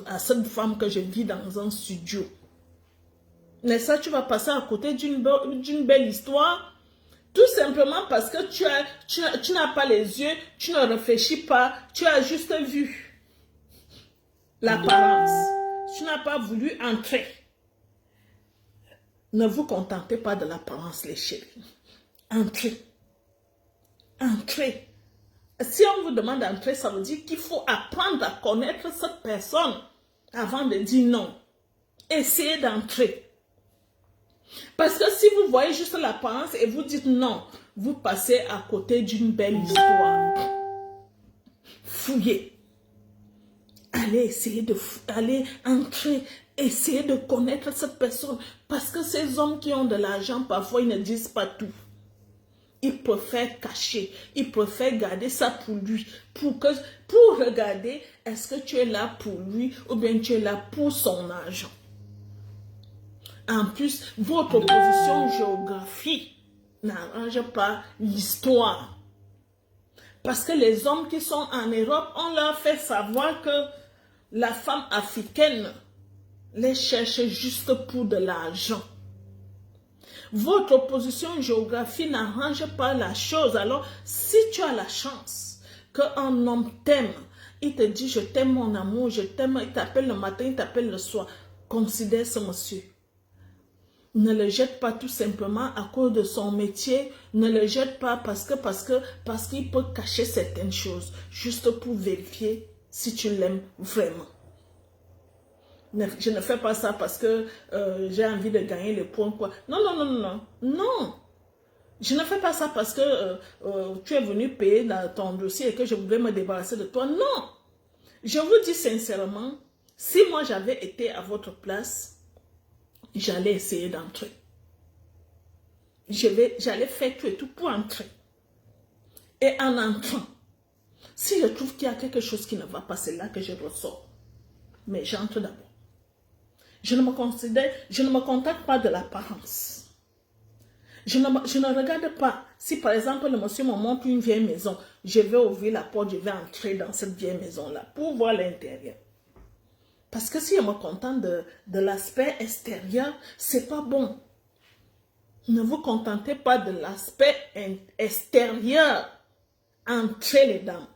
Speaker 2: à cette femme que je vis dans un studio, mais ça, tu vas passer à côté d'une belle histoire. Tout simplement parce que tu n'as pas les yeux, tu ne réfléchis pas, tu as juste vu l'apparence. Tu n'as pas voulu entrer. Ne vous contentez pas de l'apparence, les chéris. Entrez. Entrez. Si on vous demande d'entrer, ça veut dire qu'il faut apprendre à connaître cette personne avant de dire non. Essayez d'entrer. Parce que si vous voyez juste l'apparence et vous dites non, vous passez à côté d'une belle histoire. Fouillez. Allez essayer allez entrer, essayer de connaître cette personne. Parce que ces hommes qui ont de l'argent, parfois, ils ne disent pas tout. Ils préfèrent cacher, ils préfèrent garder ça pour lui. Pour regarder, est-ce que tu es là pour lui ou bien tu es là pour son argent. En plus, votre position géographique n'arrange pas l'histoire. Parce que les hommes qui sont en Europe, on leur fait savoir que la femme africaine les cherche juste pour de l'argent. Votre position géographique n'arrange pas la chose. Alors, si tu as la chance qu'un homme t'aime, il te dit, je t'aime mon amour, je t'aime, il t'appelle le matin, il t'appelle le soir, considère ce monsieur. Ne le jette pas tout simplement à cause de son métier. Ne le jette pas parce qu'il peut cacher certaines choses. Juste pour vérifier si tu l'aimes vraiment. Je ne fais pas ça parce que j'ai envie de gagner les points. Quoi. Non, non, non, non, non. Non. Je ne fais pas ça parce que tu es venu payer dans ton dossier et que je voulais me débarrasser de toi. Non. Je vous dis sincèrement, si moi j'avais été à votre place, j'allais essayer d'entrer. J'allais faire tout et tout pour entrer. Et en entrant, si je trouve qu'il y a quelque chose qui ne va pas, c'est là que je ressors. Mais j'entre d'abord. Je ne me contente pas de l'apparence. Je ne regarde pas. Si par exemple le monsieur me montre une vieille maison, je vais ouvrir la porte, je vais entrer dans cette vieille maison-là pour voir l'intérieur. Parce que si je me contente de l'aspect extérieur, c'est pas bon. Ne vous contentez pas de l'aspect extérieur. Entrez les dames.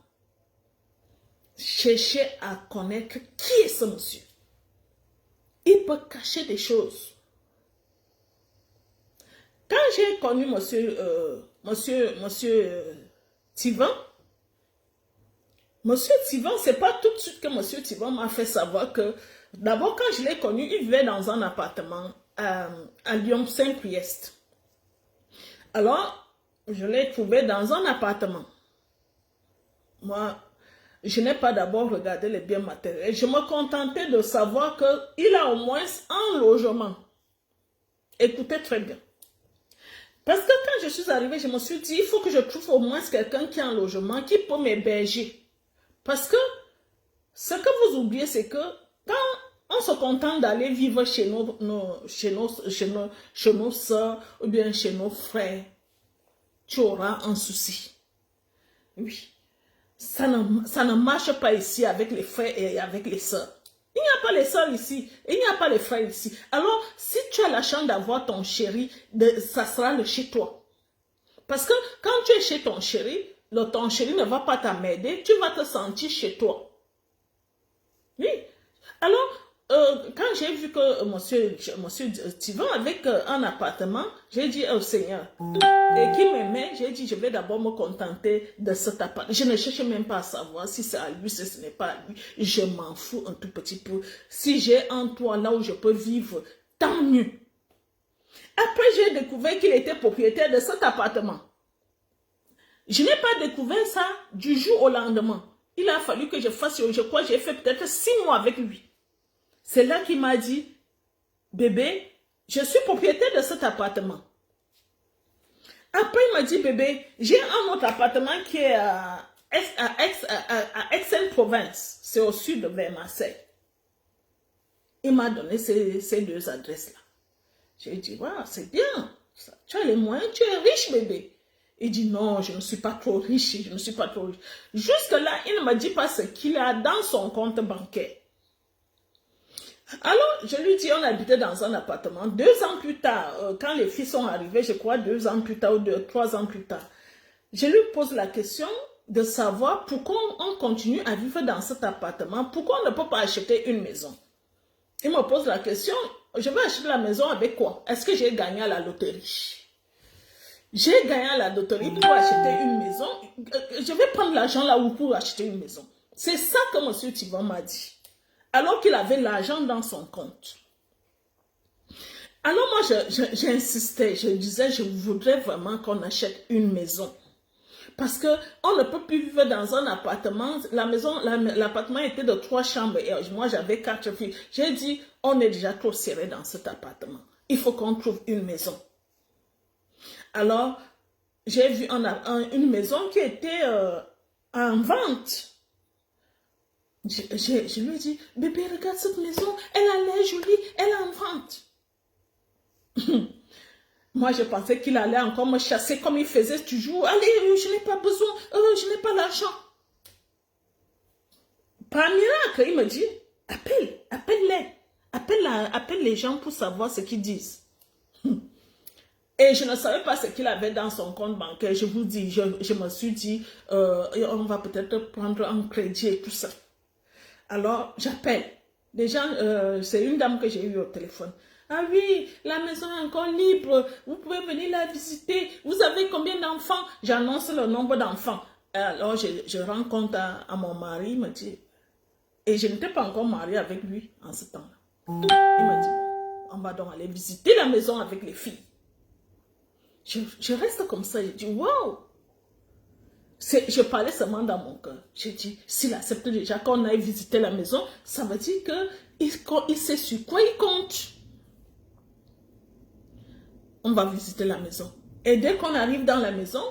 Speaker 2: Cherchez à connaître qui est ce monsieur. Il peut cacher des choses. Quand j'ai connu monsieur Thivan, monsieur Thivan, c'est pas tout de suite que monsieur Thivan m'a fait savoir que, d'abord quand je l'ai connu, il vivait dans un appartement à Lyon 5-Priest. Alors, je l'ai trouvé dans un appartement. Moi, je n'ai pas d'abord regardé les biens matériels. Je me contentais de savoir qu'il a au moins un logement. Écoutez très bien. Parce que quand je suis arrivée, je me suis dit, il faut que je trouve au moins quelqu'un qui a un logement, qui peut m'héberger. Parce que ce que vous oubliez, c'est que quand on se contente d'aller vivre chez nos soeurs ou bien chez nos frères, tu auras un souci. Oui. Ça ne marche pas ici avec les frères et avec les soeurs. Il n'y a pas les soeurs ici. Il n'y a pas les frères ici. Alors, si tu as la chance d'avoir ton chéri, ça sera le chez toi. Parce que quand tu es chez ton chéri ne va pas t'emmerder. Tu vas te sentir chez toi. Oui. Alors, quand j'ai vu que monsieur Thivan avec un appartement, j'ai dit au Seigneur, et qui m'aimait, j'ai dit, je vais d'abord me contenter de cet appartement. Je ne cherche même pas à savoir si c'est à lui, si ce n'est pas à lui. Je m'en fous un tout petit peu. Si j'ai un toit là où je peux vivre, tant mieux. Après, j'ai découvert qu'il était propriétaire de cet appartement. Je n'ai pas découvert ça du jour au lendemain. Il a fallu que je fasse, je crois que j'ai fait peut-être 6 mois avec lui. C'est là qu'il m'a dit, bébé, je suis propriétaire de cet appartement. Après, il m'a dit, bébé, j'ai un autre appartement qui est à Aix-en-Provence. C'est au sud vers Marseille. Il m'a donné ces 2 adresses-là. J'ai dit, wow, c'est bien. Tu as les moyens, tu es riche, bébé. Il dit, non, je ne suis pas trop riche, je ne suis pas trop riche. Jusque-là, il ne m'a dit pas ce qu'il a dans son compte bancaire. Alors, je lui dis, on habitait dans un appartement. 2 ans plus tard, quand les filles sont arrivées, je crois 2 ans plus tard ou 3 ans plus tard, je lui pose la question de savoir pourquoi on continue à vivre dans cet appartement, pourquoi on ne peut pas acheter une maison. Il me pose la question, je vais acheter la maison avec quoi? Est-ce que j'ai gagné à la loterie? J'ai gagné à la loterie pour acheter une maison. Je vais prendre l'argent là où pour acheter une maison. C'est ça que M. Thivan m'a dit. Alors qu'il avait l'argent dans son compte. Alors moi, j'insistais, je disais, je voudrais vraiment qu'on achète une maison. Parce qu'on ne peut plus vivre dans un appartement. L'appartement était de 3 chambres et moi j'avais 4 filles. J'ai dit, on est déjà trop serré dans cet appartement. Il faut qu'on trouve une maison. Alors, j'ai vu une maison qui était en vente. Je lui ai dit, bébé, regarde cette maison, elle a l'air jolie, elle est en vente. Moi, je pensais qu'il allait encore me chasser comme il faisait toujours. Allez, je n'ai pas besoin, je n'ai pas l'argent. Par miracle, il me dit, appelle-les. Appelle les gens pour savoir ce qu'ils disent. Et je ne savais pas ce qu'il avait dans son compte bancaire. Je vous dis, je me suis dit, on va peut-être prendre un crédit et tout ça. Alors, j'appelle. Déjà, c'est une dame que j'ai eue au téléphone. Ah oui, la maison est encore libre. Vous pouvez venir la visiter. Vous avez combien d'enfants? J'annonce le nombre d'enfants. Alors, je rends compte à mon mari, il me dit, et je n'étais pas encore mariée avec lui en ce temps-là. Il m'a dit, on va donc aller visiter la maison avec les filles. Je reste comme ça, je dis, waouh! Je parlais seulement dans mon cœur. J'ai dit, s'il accepte déjà qu'on aille visiter la maison, ça veut dire qu'il sait sur quoi il compte. On va visiter la maison. Et dès qu'on arrive dans la maison,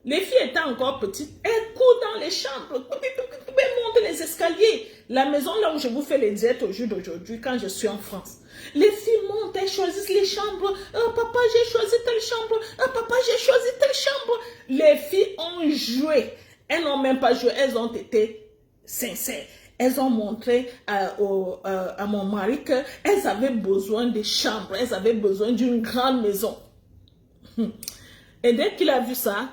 Speaker 2: les filles étaient encore petites, elles courent dans les chambres, elles montent les escaliers. La maison là où je vous fais les diètes au jour d'aujourd'hui, quand je suis en France. Les filles montent, elles choisissent les chambres. Oh, papa, j'ai choisi telle chambre. Oh, papa, j'ai choisi telle chambre. Les filles ont joué. Elles n'ont même pas joué, elles ont été sincères. Elles ont montré à mon mari qu'elles avaient besoin de chambres, elles avaient besoin d'une grande maison. Et dès qu'il a vu ça,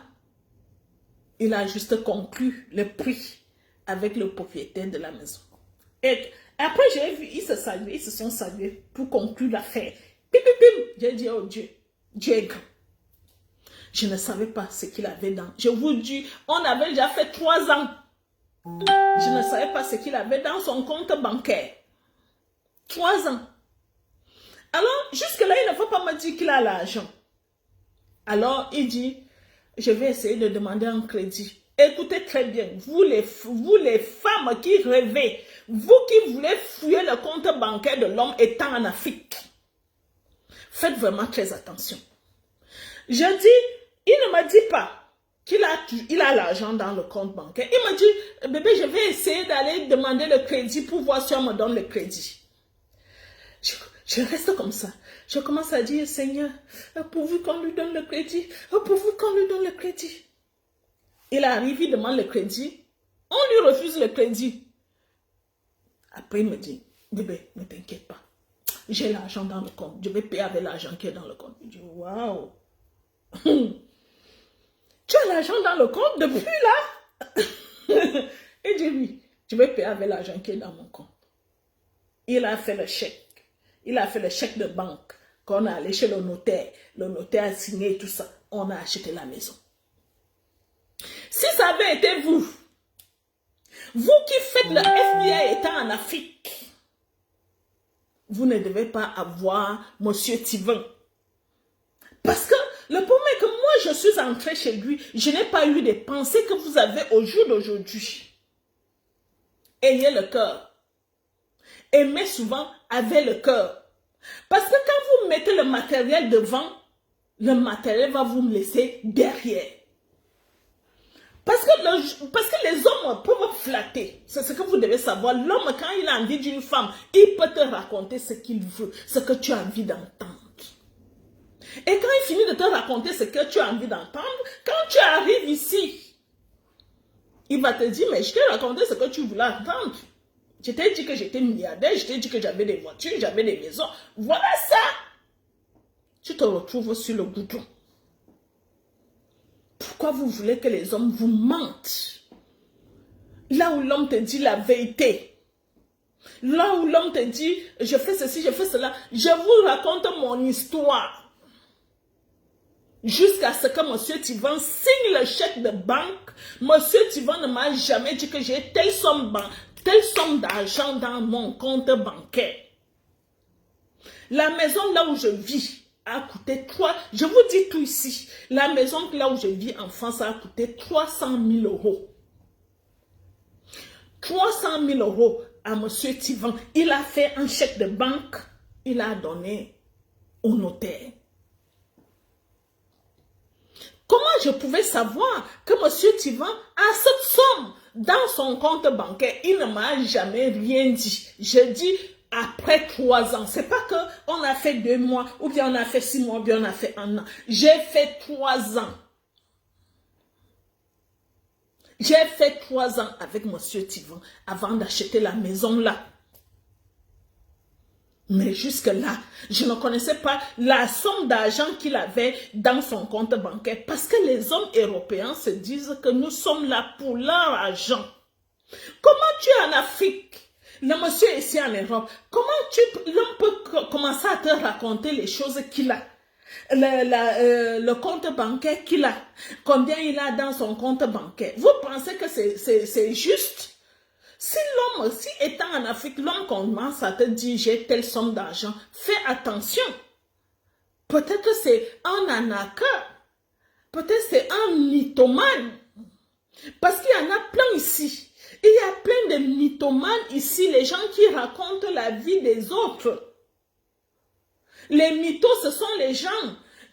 Speaker 2: il a juste conclu le prix avec le propriétaire de la maison. Et après, j'ai vu, ils se sont salués pour conclure l'affaire. J'ai dit, oh Dieu, Dieu est grand. Je ne savais pas ce qu'il avait dans. Je vous dis, on avait déjà fait 3 ans. Je ne savais pas ce qu'il avait dans son compte bancaire. 3 ans. Alors, jusque-là, il ne faut pas me dire qu'il a l'argent. Alors, il dit, je vais essayer de demander un crédit. Écoutez très bien, vous les femmes qui rêvez, vous qui voulez fouiller le compte bancaire de l'homme étant en Afrique, faites vraiment très attention. Je dis, il ne me dit pas qu'il a l'argent dans le compte bancaire. Il me dit, bébé, je vais essayer d'aller demander le crédit pour voir si on me donne le crédit. Je reste comme ça. Je commence à dire, Seigneur, pourvu qu'on lui donne le crédit, pourvu qu'on lui donne le crédit. Il arrive, il demande le crédit. On lui refuse le crédit. Après, il me dit, bébé, ne t'inquiète pas. J'ai l'argent dans le compte. Je vais payer avec l'argent qui est dans le compte. Je dis, waouh. Tu as l'argent dans le compte depuis là? Il dit, oui, je vais payer avec l'argent qui est dans mon compte. Il a fait le chèque. Il a fait le chèque de banque. Quand on est allé chez le notaire a signé tout ça. On a acheté la maison. Si ça avait été vous qui faites le FBI étant en Afrique, vous ne devez pas avoir Monsieur Tivan. Parce que le problème est que moi, je suis entrée chez lui. Je n'ai pas eu des pensées que vous avez au jour d'aujourd'hui. Ayez le cœur. Aimez souvent avec le cœur. Parce que quand vous mettez le matériel devant, le matériel va vous laisser derrière. Parce que les hommes peuvent flatter. C'est ce que vous devez savoir. L'homme, quand il a envie d'une femme, il peut te raconter ce qu'il veut, ce que tu as envie d'entendre. Et quand il finit de te raconter ce que tu as envie d'entendre, quand tu arrives ici, il va te dire, mais je t'ai raconté ce que tu voulais entendre. Je t'ai dit que j'étais milliardaire, je t'ai dit que j'avais des voitures, j'avais des maisons. Voilà ça. Tu te retrouves sur le goudron. Pourquoi vous voulez que les hommes vous mentent? Là où l'homme te dit la vérité. Là où l'homme te dit, je fais ceci, je fais cela. Je vous raconte mon histoire. Jusqu'à ce que M. Tivan signe le chèque de banque. M. Tivan ne m'a jamais dit que j'ai telle somme d'argent dans mon compte bancaire. La maison là où je vis a coûté je vous dis tout ici, la maison là où je vis en France a coûté 300 000 €. 300 000 € à M. Tivan. Il a fait un chèque de banque, il a donné au notaire. Comment je pouvais savoir que M. Tivan a cette somme dans son compte bancaire? Il ne m'a jamais rien dit. Je dis après 3 ans. C'est pas qu'on a fait 2 mois, ou bien on a fait 6 mois, ou bien on a fait 1 an. J'ai fait 3 ans. J'ai fait 3 ans avec M. Tivan avant d'acheter la maison là. Mais jusque-là, je ne connaissais pas la somme d'argent qu'il avait dans son compte bancaire. Parce que les hommes européens se disent que nous sommes là pour leur argent. Comment tu es en Afrique? Le monsieur est ici en Europe. Comment l'homme peut commencer à te raconter les choses qu'il a? Le compte bancaire qu'il a. Combien il a dans son compte bancaire. Vous pensez que c'est juste? Si étant en Afrique, l'homme commence à te dire j'ai telle somme d'argent, fais attention. Peut-être c'est un arnaqueur. Peut-être c'est un mythomane. Parce qu'il y en a plein ici. Il y a plein de mythomanes ici, les gens qui racontent la vie des autres. Les mythos, ce sont les gens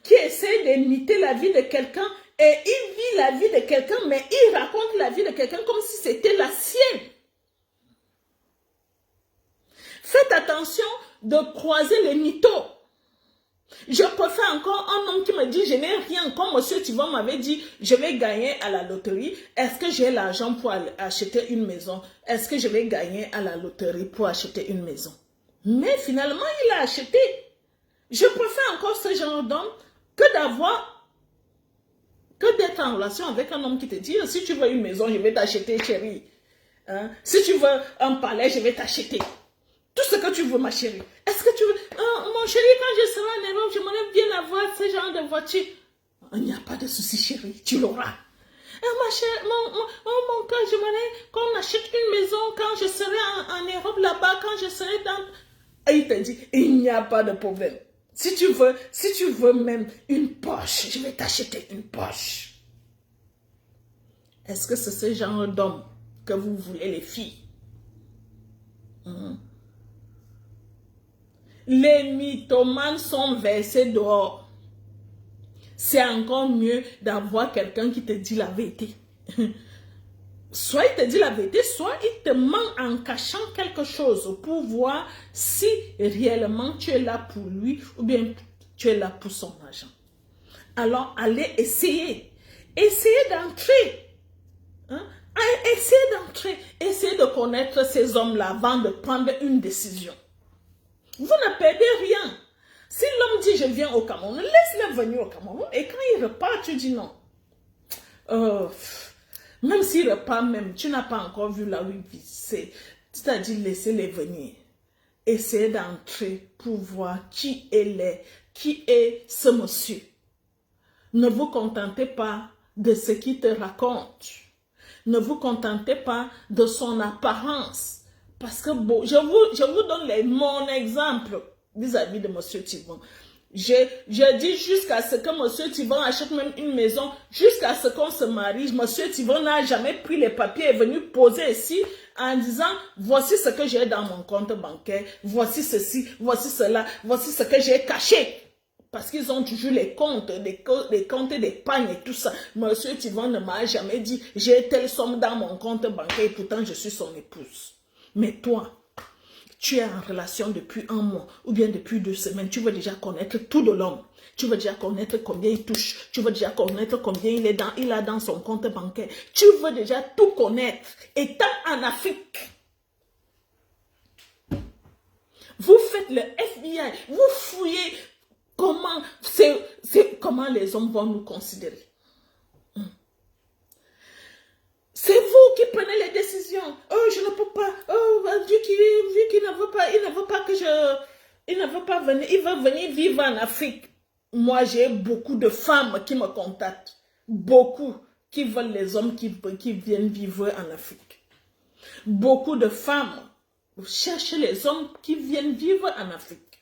Speaker 2: qui essaient d'imiter la vie de quelqu'un et ils vivent la vie de quelqu'un, mais ils racontent la vie de quelqu'un comme si c'était la sienne. Faites attention de croiser les mythos. Je préfère encore un homme qui me dit, je n'ai rien, comme monsieur Tivon m'avait dit, je vais gagner à la loterie. Est-ce que j'ai l'argent pour acheter une maison? Est-ce que je vais gagner à la loterie pour acheter une maison? Mais finalement, il a acheté. Je préfère encore ce genre d'homme que d'être en relation avec un homme qui te dit, si tu veux une maison, je vais t'acheter, chérie. Hein? Si tu veux un palais, je vais t'acheter. Tout ce que tu veux, ma chérie. Est-ce que tu veux... mon chéri, quand je serai en Europe, j'aimerais bien avoir ce genre de voiture. Il n'y a pas de souci, chérie. Tu l'auras. Ma chérie, mon cœur, j'aimerais qu'on achète une maison quand je serai en Europe, là-bas, quand je serai dans... Et il te dit, il n'y a pas de problème. Si tu veux même une Porsche, je vais t'acheter une Porsche. Est-ce que c'est ce genre d'homme que vous voulez, les filles? Les mythomanes sont versés dehors. C'est encore mieux d'avoir quelqu'un qui te dit la vérité. Soit il te dit la vérité, soit il te ment en cachant quelque chose pour voir si réellement tu es là pour lui ou bien tu es là pour son argent. Alors, allez essayer. Essayez d'entrer. Hein? Essayez d'entrer. Essayez de connaître ces hommes-là avant de prendre une décision. Vous ne perdez rien. Si l'homme dit je viens au Cameroun, laisse-le venir au Cameroun. Et quand il repart, tu dis non. Même s'il repart même, tu n'as pas encore vu là où il vit. C'est-à-dire laissez-les venir. Essayez d'entrer pour voir qui est ce monsieur. Ne vous contentez pas de ce qu'il te raconte. Ne vous contentez pas de son apparence. Parce que bon, je vous donne mon exemple vis-à-vis de monsieur Tivon. Je dis jusqu'à ce que monsieur Tivon achète même une maison, jusqu'à ce qu'on se marie, monsieur Tivon n'a jamais pris les papiers et est venu poser ici en disant voici ce que j'ai dans mon compte bancaire, voici ceci, voici cela, voici ce que j'ai caché. Parce qu'ils ont toujours les comptes, les comptes d'épargne et tout ça. Monsieur Tivon ne m'a jamais dit j'ai telle somme dans mon compte bancaire et pourtant je suis son épouse. Mais toi, tu es en relation depuis un mois ou bien depuis 2 semaines. Tu veux déjà connaître tout de l'homme. Tu veux déjà connaître combien il touche. Tu veux déjà connaître combien il a dans son compte bancaire. Tu veux déjà tout connaître. Étant en Afrique, vous faites le FBI. Vous fouillez comment les hommes vont nous considérer. C'est vous qui prenez les décisions. Oh, je ne peux pas. Oh, vu qu'il ne veut pas, il ne veut pas que il ne veut pas venir. Il veut venir vivre en Afrique. Moi, j'ai beaucoup de femmes qui me contactent. Beaucoup qui veulent les hommes qui viennent vivre en Afrique. Beaucoup de femmes cherchent les hommes qui viennent vivre en Afrique.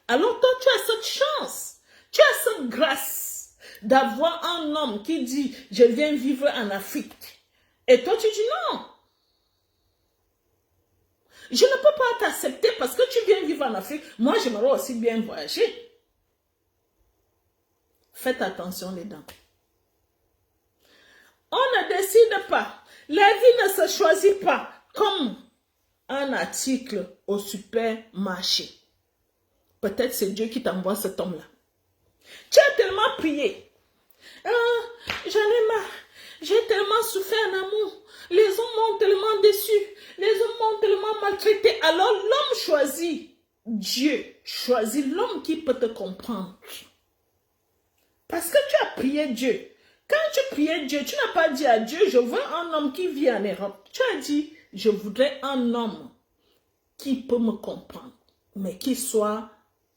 Speaker 2: Alors toi, tu as cette chance. Tu as cette grâce d'avoir un homme qui dit, je viens vivre en Afrique. Et toi, tu dis non. Je ne peux pas t'accepter parce que tu viens vivre en Afrique. Moi, j'aimerais aussi bien voyager. Faites attention les dents. On ne décide pas. La vie ne se choisit pas comme un article au supermarché. Peut-être c'est Dieu qui t'envoie cet homme-là. Tu as tellement prié. J'en ai marre. J'ai tellement souffert en amour. Les hommes m'ont tellement déçu. Les hommes m'ont tellement maltraité. Alors l'homme choisit Dieu choisit l'homme qui peut te comprendre. Parce que tu as prié Dieu. Quand tu priais Dieu, tu n'as pas dit à Dieu, je veux un homme qui vit en Europe. Tu as dit, je voudrais un homme qui peut me comprendre, mais qui soit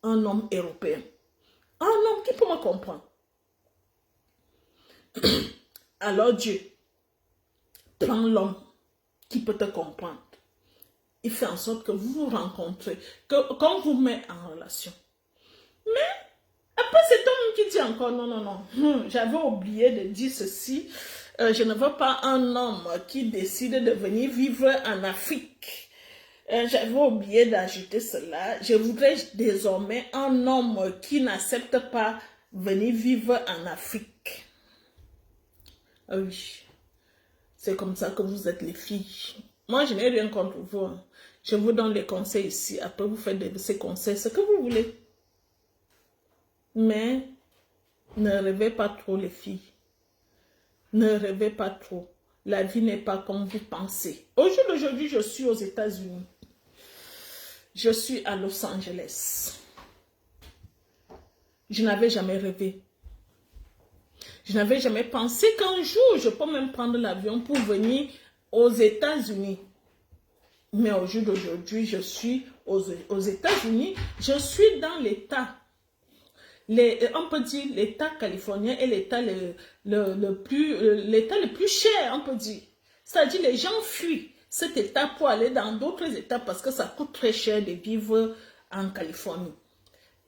Speaker 2: un homme européen. Un homme qui peut me comprendre. Alors Dieu prend l'homme qui peut te comprendre. Il fait en sorte que vous vous rencontrez, qu'on vous met en relation. Mais après cet homme qui dit encore non, j'avais oublié de dire ceci, je ne veux pas un homme qui décide de venir vivre en Afrique. J'avais oublié d'ajouter cela. Je voudrais désormais un homme qui n'accepte pas venir vivre en Afrique. Ah oui, c'est comme ça que vous êtes les filles. Moi, je n'ai rien contre vous. Je vous donne les conseils ici. Après, vous faites de ces conseils ce que vous voulez. Mais ne rêvez pas trop, les filles. Ne rêvez pas trop. La vie n'est pas comme vous pensez. Aujourd'hui, je suis aux États-Unis. Je suis à Los Angeles. Je n'avais jamais rêvé. Je n'avais jamais pensé qu'un jour, je peux même prendre l'avion pour venir aux États-Unis. Mais au jour d'aujourd'hui, je suis aux États-Unis. Je suis dans l'État. On peut dire l'État californien est l'État le plus cher, on peut dire. C'est-à-dire les gens fuient cet État pour aller dans d'autres États parce que ça coûte très cher de vivre en Californie.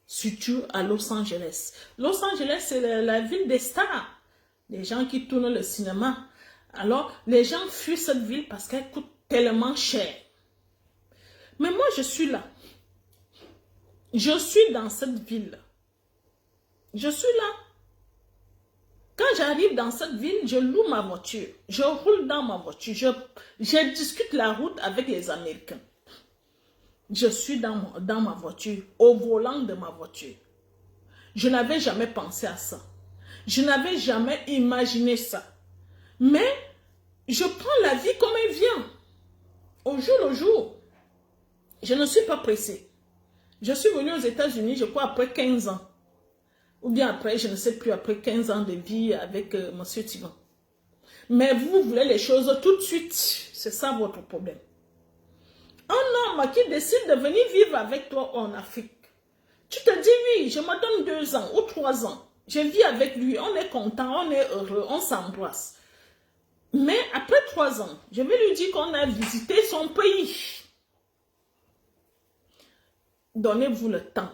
Speaker 2: Surtout à Los Angeles. Los Angeles, c'est la ville des stars. Les gens qui tournent le cinéma. Alors, les gens fuient cette ville parce qu'elle coûte tellement cher. Mais moi, je suis là. Je suis dans cette ville. Je suis là. Quand j'arrive dans cette ville, je loue ma voiture. Je roule dans ma voiture. Je discute la route avec les Américains. Je suis dans ma voiture, au volant de ma voiture. Je n'avais jamais pensé à ça. Je n'avais jamais imaginé ça. Mais je prends la vie comme elle vient. Au jour le jour. Je ne suis pas pressée. Je suis venue aux États-Unis, je crois, après 15 ans. Ou bien après, je ne sais plus, après 15 ans de vie avec M. Thivan. Mais vous voulez les choses tout de suite. C'est ça votre problème. Un homme qui décide de venir vivre avec toi en Afrique. Tu te dis, oui, je me donne 2 ans ou 3 ans. Je vis avec lui, on est content, on est heureux, on s'embrasse. Mais après 3 ans, je vais lui dire qu'on a visité son pays. Donnez-vous le temps.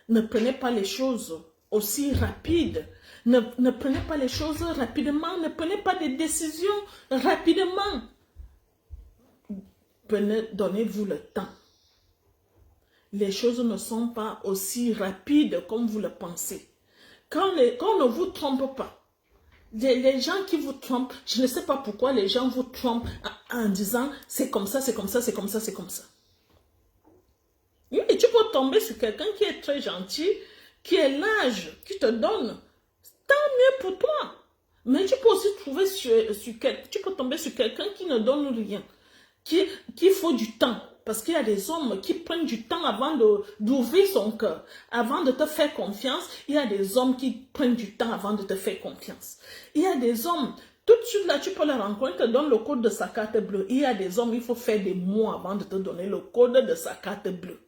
Speaker 2: Ne prenez pas les choses aussi rapides. Ne prenez pas les choses rapidement. Ne prenez pas des décisions rapidement. Donnez-vous le temps. Les choses ne sont pas aussi rapides comme vous le pensez. Quand on ne vous trompe pas, les gens qui vous trompent, je ne sais pas pourquoi les gens vous trompent en disant c'est comme ça, c'est comme ça, c'est comme ça, c'est comme ça. Oui, tu peux tomber sur quelqu'un qui est très gentil, qui est l'âge, qui te donne. Tant mieux pour toi. Mais tu peux aussi tu peux tomber sur quelqu'un qui ne donne rien. Qui faut du temps. Parce qu'il y a des hommes qui prennent du temps avant d'ouvrir son cœur. Avant de te faire confiance, il y a des hommes qui prennent du temps avant de te faire confiance. Il y a des hommes, tout de suite là, tu peux les rencontrer, ils te donnent le code de sa carte bleue. Il y a des hommes, il faut faire des mois avant de te donner le code de sa carte bleue.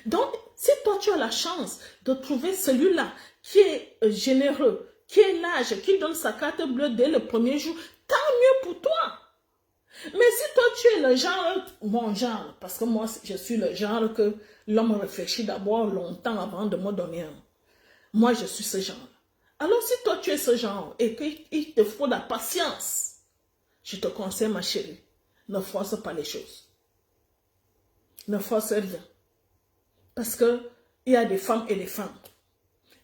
Speaker 2: Donc, si toi tu as la chance de trouver celui-là qui est généreux, qui est large, qui donne sa carte bleue dès le premier jour, tant mieux pour toi. Mais si toi tu es le genre, mon genre, parce que moi je suis le genre que l'homme réfléchit d'abord longtemps avant de me donner un. Moi je suis ce genre. Alors si toi tu es ce genre et qu'il te faut de la patience, je te conseille ma chérie, ne force pas les choses. Ne force rien. Parce que il y a des femmes et des femmes.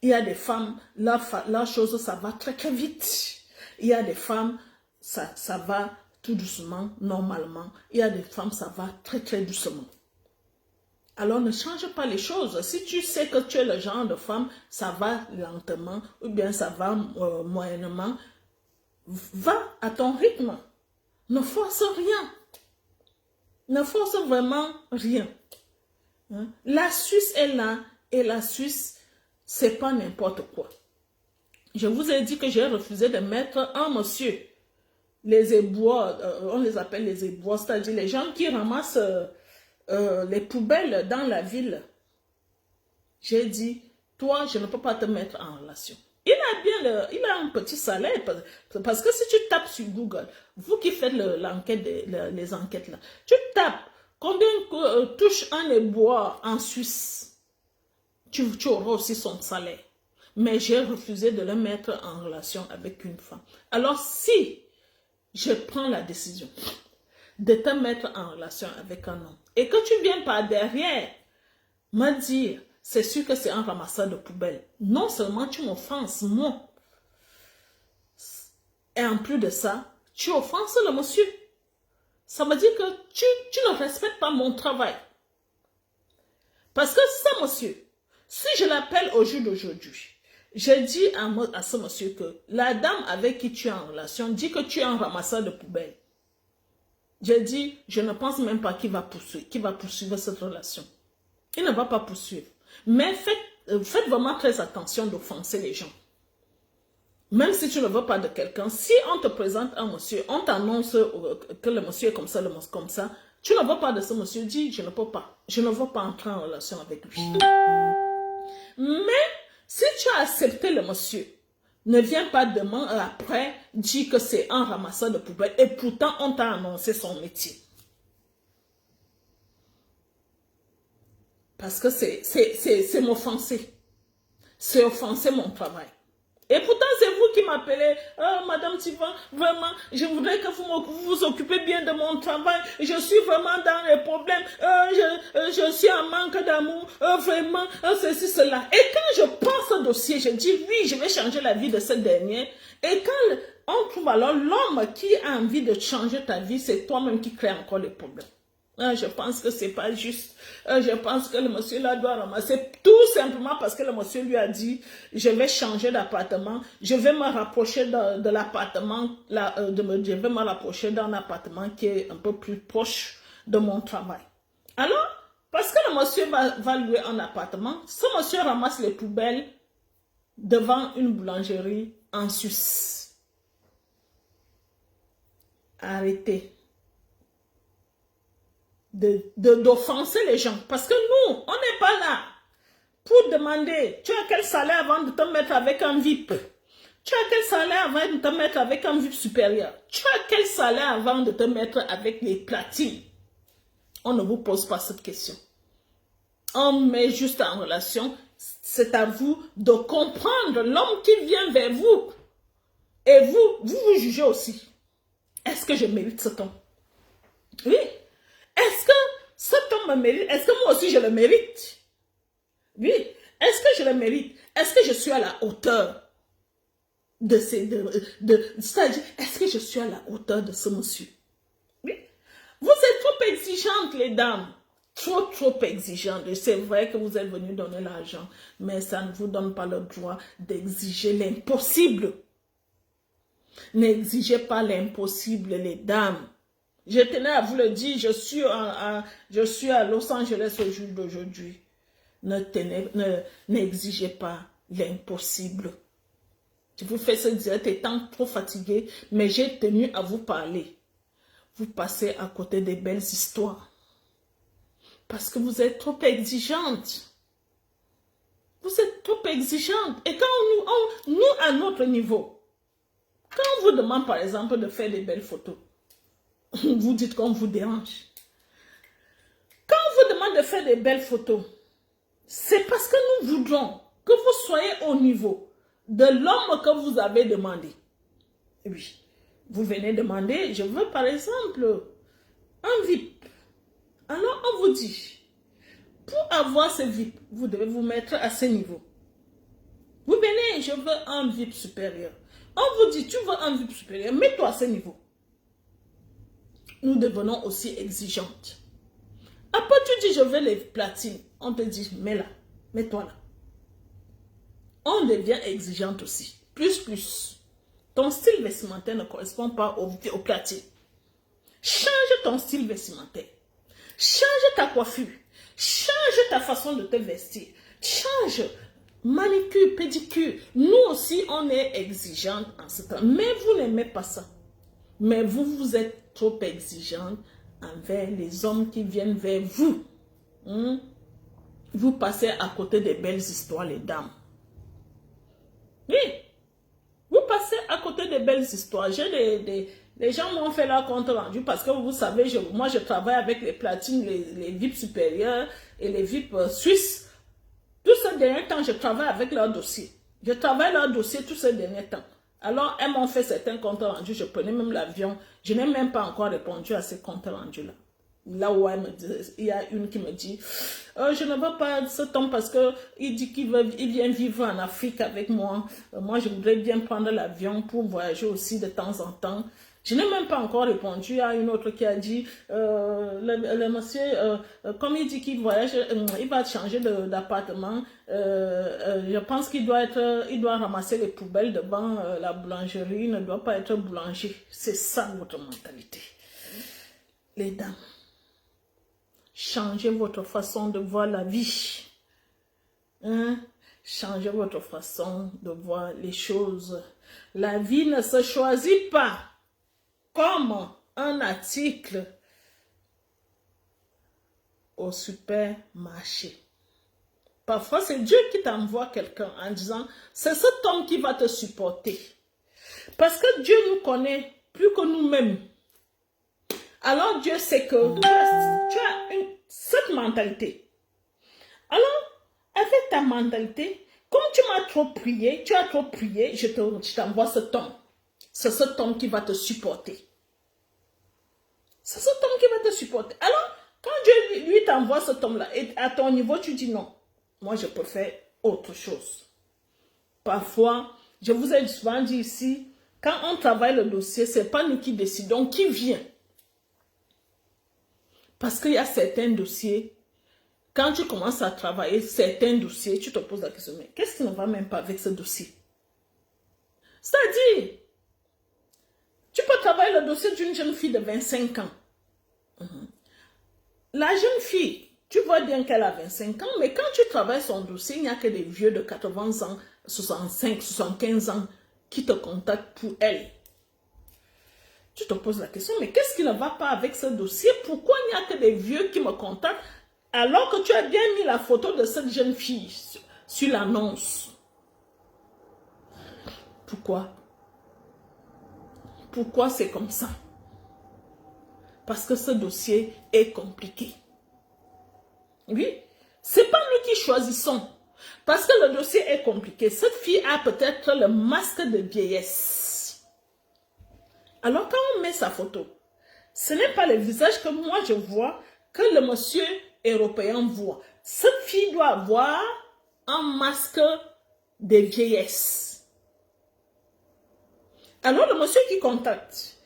Speaker 2: Il y a des femmes, la chose ça va très très vite. Il y a des femmes, ça va tout doucement, normalement. Il y a des femmes, ça va très très doucement. Alors ne change pas les choses. Si tu sais que tu es le genre de femme, ça va lentement ou bien ça va moyennement. Va à ton rythme. Ne force rien. Ne force vraiment rien. Hein? La Suisse est là et la Suisse, c'est pas n'importe quoi. Je vous ai dit que j'ai refusé de mettre un monsieur, les éboueurs, on les appelle les éboueurs, c'est-à-dire les gens qui ramassent les poubelles dans la ville. J'ai dit, toi, je ne peux pas te mettre en relation. Il a un petit salaire, parce que si tu tapes sur Google, vous qui faites l'enquête, les enquêtes là, tu tapes combien touche un éboueur en Suisse, tu auras aussi son salaire. Mais j'ai refusé de le mettre en relation avec une femme. Alors si je prends la décision de te mettre en relation avec un homme, et que tu viens par derrière me dire, c'est sûr que c'est un ramasseur de poubelles. Non seulement tu m'offenses, moi, et en plus de ça, tu offenses le monsieur. Ça veut dire que tu ne respectes pas mon travail. Parce que ça, monsieur, si je l'appelle au jour d'aujourd'hui, je dis à ce monsieur que la dame avec qui tu es en relation dit que tu es un ramasseur de poubelles. Je dis, je ne pense même pas qu'il va poursuivre cette relation. Il ne va pas poursuivre. Mais faites vraiment très attention d'offenser les gens. Même si tu ne veux pas de quelqu'un, si on te présente un monsieur, on t'annonce que le monsieur est comme ça, le monsieur comme ça, tu ne veux pas de ce monsieur, dis, je ne peux pas. Je ne veux pas entrer en relation avec lui. Mais si tu as accepté le monsieur, ne viens pas demain après dire que c'est un ramasseur de poubelles et pourtant on t'a annoncé son métier. Parce que c'est m'offenser. C'est offenser mon travail. Et pourtant, c'est vous qui m'appelez, Madame Tivan, vraiment, je voudrais que vous vous occupez bien de mon travail. Je suis vraiment dans les problèmes. Je suis en manque d'amour. Vraiment, ceci, cela. Et quand je pense au dossier, je dis, oui, je vais changer la vie de cette dernière. Et quand on trouve alors l'homme qui a envie de changer ta vie, c'est toi-même qui crée encore les problèmes. Je pense que c'est pas juste. Je pense que le monsieur là doit ramasser tout simplement parce que le monsieur lui a dit je vais changer d'appartement, je vais me rapprocher de l'appartement, je vais me rapprocher d'un appartement qui est un peu plus proche de mon travail. Alors, parce que le monsieur va louer un appartement, ce monsieur ramasse les poubelles devant une boulangerie en Suisse. Arrêtez d'offenser les gens. Parce que nous, on n'est pas là pour demander, tu as quel salaire avant de te mettre avec un VIP? Tu as quel salaire avant de te mettre avec un VIP supérieur? Tu as quel salaire avant de te mettre avec les platines? On ne vous pose pas cette question. On met juste en relation. C'est à vous de comprendre l'homme qui vient vers vous. Et vous jugez aussi. Est-ce que je mérite cet homme? Oui. Est-ce que cet homme me mérite? Est-ce que moi aussi je le mérite? Oui. Est-ce que je le mérite? Est-ce que je suis à la hauteur de c'est-à-dire, est-ce que je suis à la hauteur de ce monsieur? Oui. Vous êtes trop exigeantes, les dames. Trop exigeantes. C'est vrai que vous êtes venus donner l'argent, mais ça ne vous donne pas le droit d'exiger l'impossible. N'exigez pas l'impossible, les dames. Je tenais à vous le dire, je suis à Los Angeles au jour d'aujourd'hui. N'exigez pas l'impossible. Je vous fais ce direct étant trop fatigué, mais j'ai tenu à vous parler. Vous passez à côté des belles histoires. Parce que vous êtes trop exigeante. Vous êtes trop exigeante. Et quand nous, à notre niveau, quand on vous demande par exemple de faire des belles photos, vous dites qu'on vous dérange. Quand on vous demande de faire des belles photos, c'est parce que nous voudrons que vous soyez au niveau de l'homme que vous avez demandé. Oui, vous venez demander, je veux par exemple un VIP. Alors on vous dit, pour avoir ce VIP, vous devez vous mettre à ce niveau. Vous venez, je veux un VIP supérieur. On vous dit, tu veux un VIP supérieur, mets-toi à ce niveau. Nous devenons aussi exigeantes. Après, tu dis, je veux les platines. On te dit, mets-la, mets-toi là. On devient exigeante aussi. Plus. Ton style vestimentaire ne correspond pas aux platines. Change ton style vestimentaire. Change ta coiffure. Change ta façon de te vestir. Change. Manicure, pédicure. Nous aussi, on est exigeants en ce temps. Mais vous n'aimez pas ça. Mais vous êtes trop exigeants envers les hommes qui viennent vers vous. Vous passez à côté des belles histoires, les dames. Oui. Vous passez à côté des belles histoires. Les gens m'ont fait leur compte rendu parce que vous savez, moi je travaille avec les platines, les VIP supérieurs et les VIP suisses. Tout ce dernier temps, je travaille avec leur dossier. Je travaille leur dossier tout ce dernier temps. Alors, elles m'ont fait certains comptes rendus. Je prenais même l'avion. Je n'ai même pas encore répondu à ces comptes rendus-là. Là où il y a une qui me dit, je ne veux pas cet homme parce qu'il dit qu'il vient vivre en Afrique avec moi. Moi, je voudrais bien prendre l'avion pour voyager aussi de temps en temps. Je n'ai même pas encore répondu à une autre qui a dit, le monsieur, comme il dit qu'il voyage, il va changer d'appartement. Je pense qu'il doit ramasser les poubelles devant la boulangerie. Il ne doit pas être boulanger. C'est ça votre mentalité. Les dames, changez votre façon de voir la vie. Changez votre façon de voir les choses. La vie ne se choisit pas comme un article au supermarché. Parfois, c'est Dieu qui t'envoie quelqu'un en disant, c'est cet homme qui va te supporter. Parce que Dieu nous connaît plus que nous-mêmes. Alors Dieu sait que tu as cette mentalité. Alors, avec ta mentalité, comme tu m'as trop prié, je t'envoie cet homme. C'est cet homme qui va te supporter. C'est cet homme qui va te supporter. Alors, quand Dieu lui t'envoie cet homme-là, et à ton niveau, tu dis non. Moi, je peux faire autre chose. Parfois, je vous ai souvent dit ici, quand on travaille le dossier, ce n'est pas nous qui décidons qui vient. Parce qu'il y a certains dossiers, quand tu commences à travailler certains dossiers, tu te poses la question, mais qu'est-ce qui ne va même pas avec ce dossier? C'est-à-dire, tu peux travailler le dossier d'une jeune fille de 25 ans. La jeune fille, tu vois bien qu'elle a 25 ans, mais quand tu travailles son dossier, il n'y a que des vieux de 80 ans, 65, 75 ans qui te contactent pour elle. Tu te poses la question, mais qu'est-ce qui ne va pas avec ce dossier? Pourquoi il n'y a que des vieux qui me contactent alors que tu as bien mis la photo de cette jeune fille sur l'annonce? Pourquoi? Pourquoi c'est comme ça? Parce que ce dossier est compliqué. Oui, c'est pas nous qui choisissons. Parce que le dossier est compliqué. Cette fille a peut-être le masque de vieillesse. Alors quand on met sa photo, ce n'est pas le visage que moi je vois, que le monsieur européen voit. Cette fille doit avoir un masque de vieillesse. Alors le monsieur qui contacte,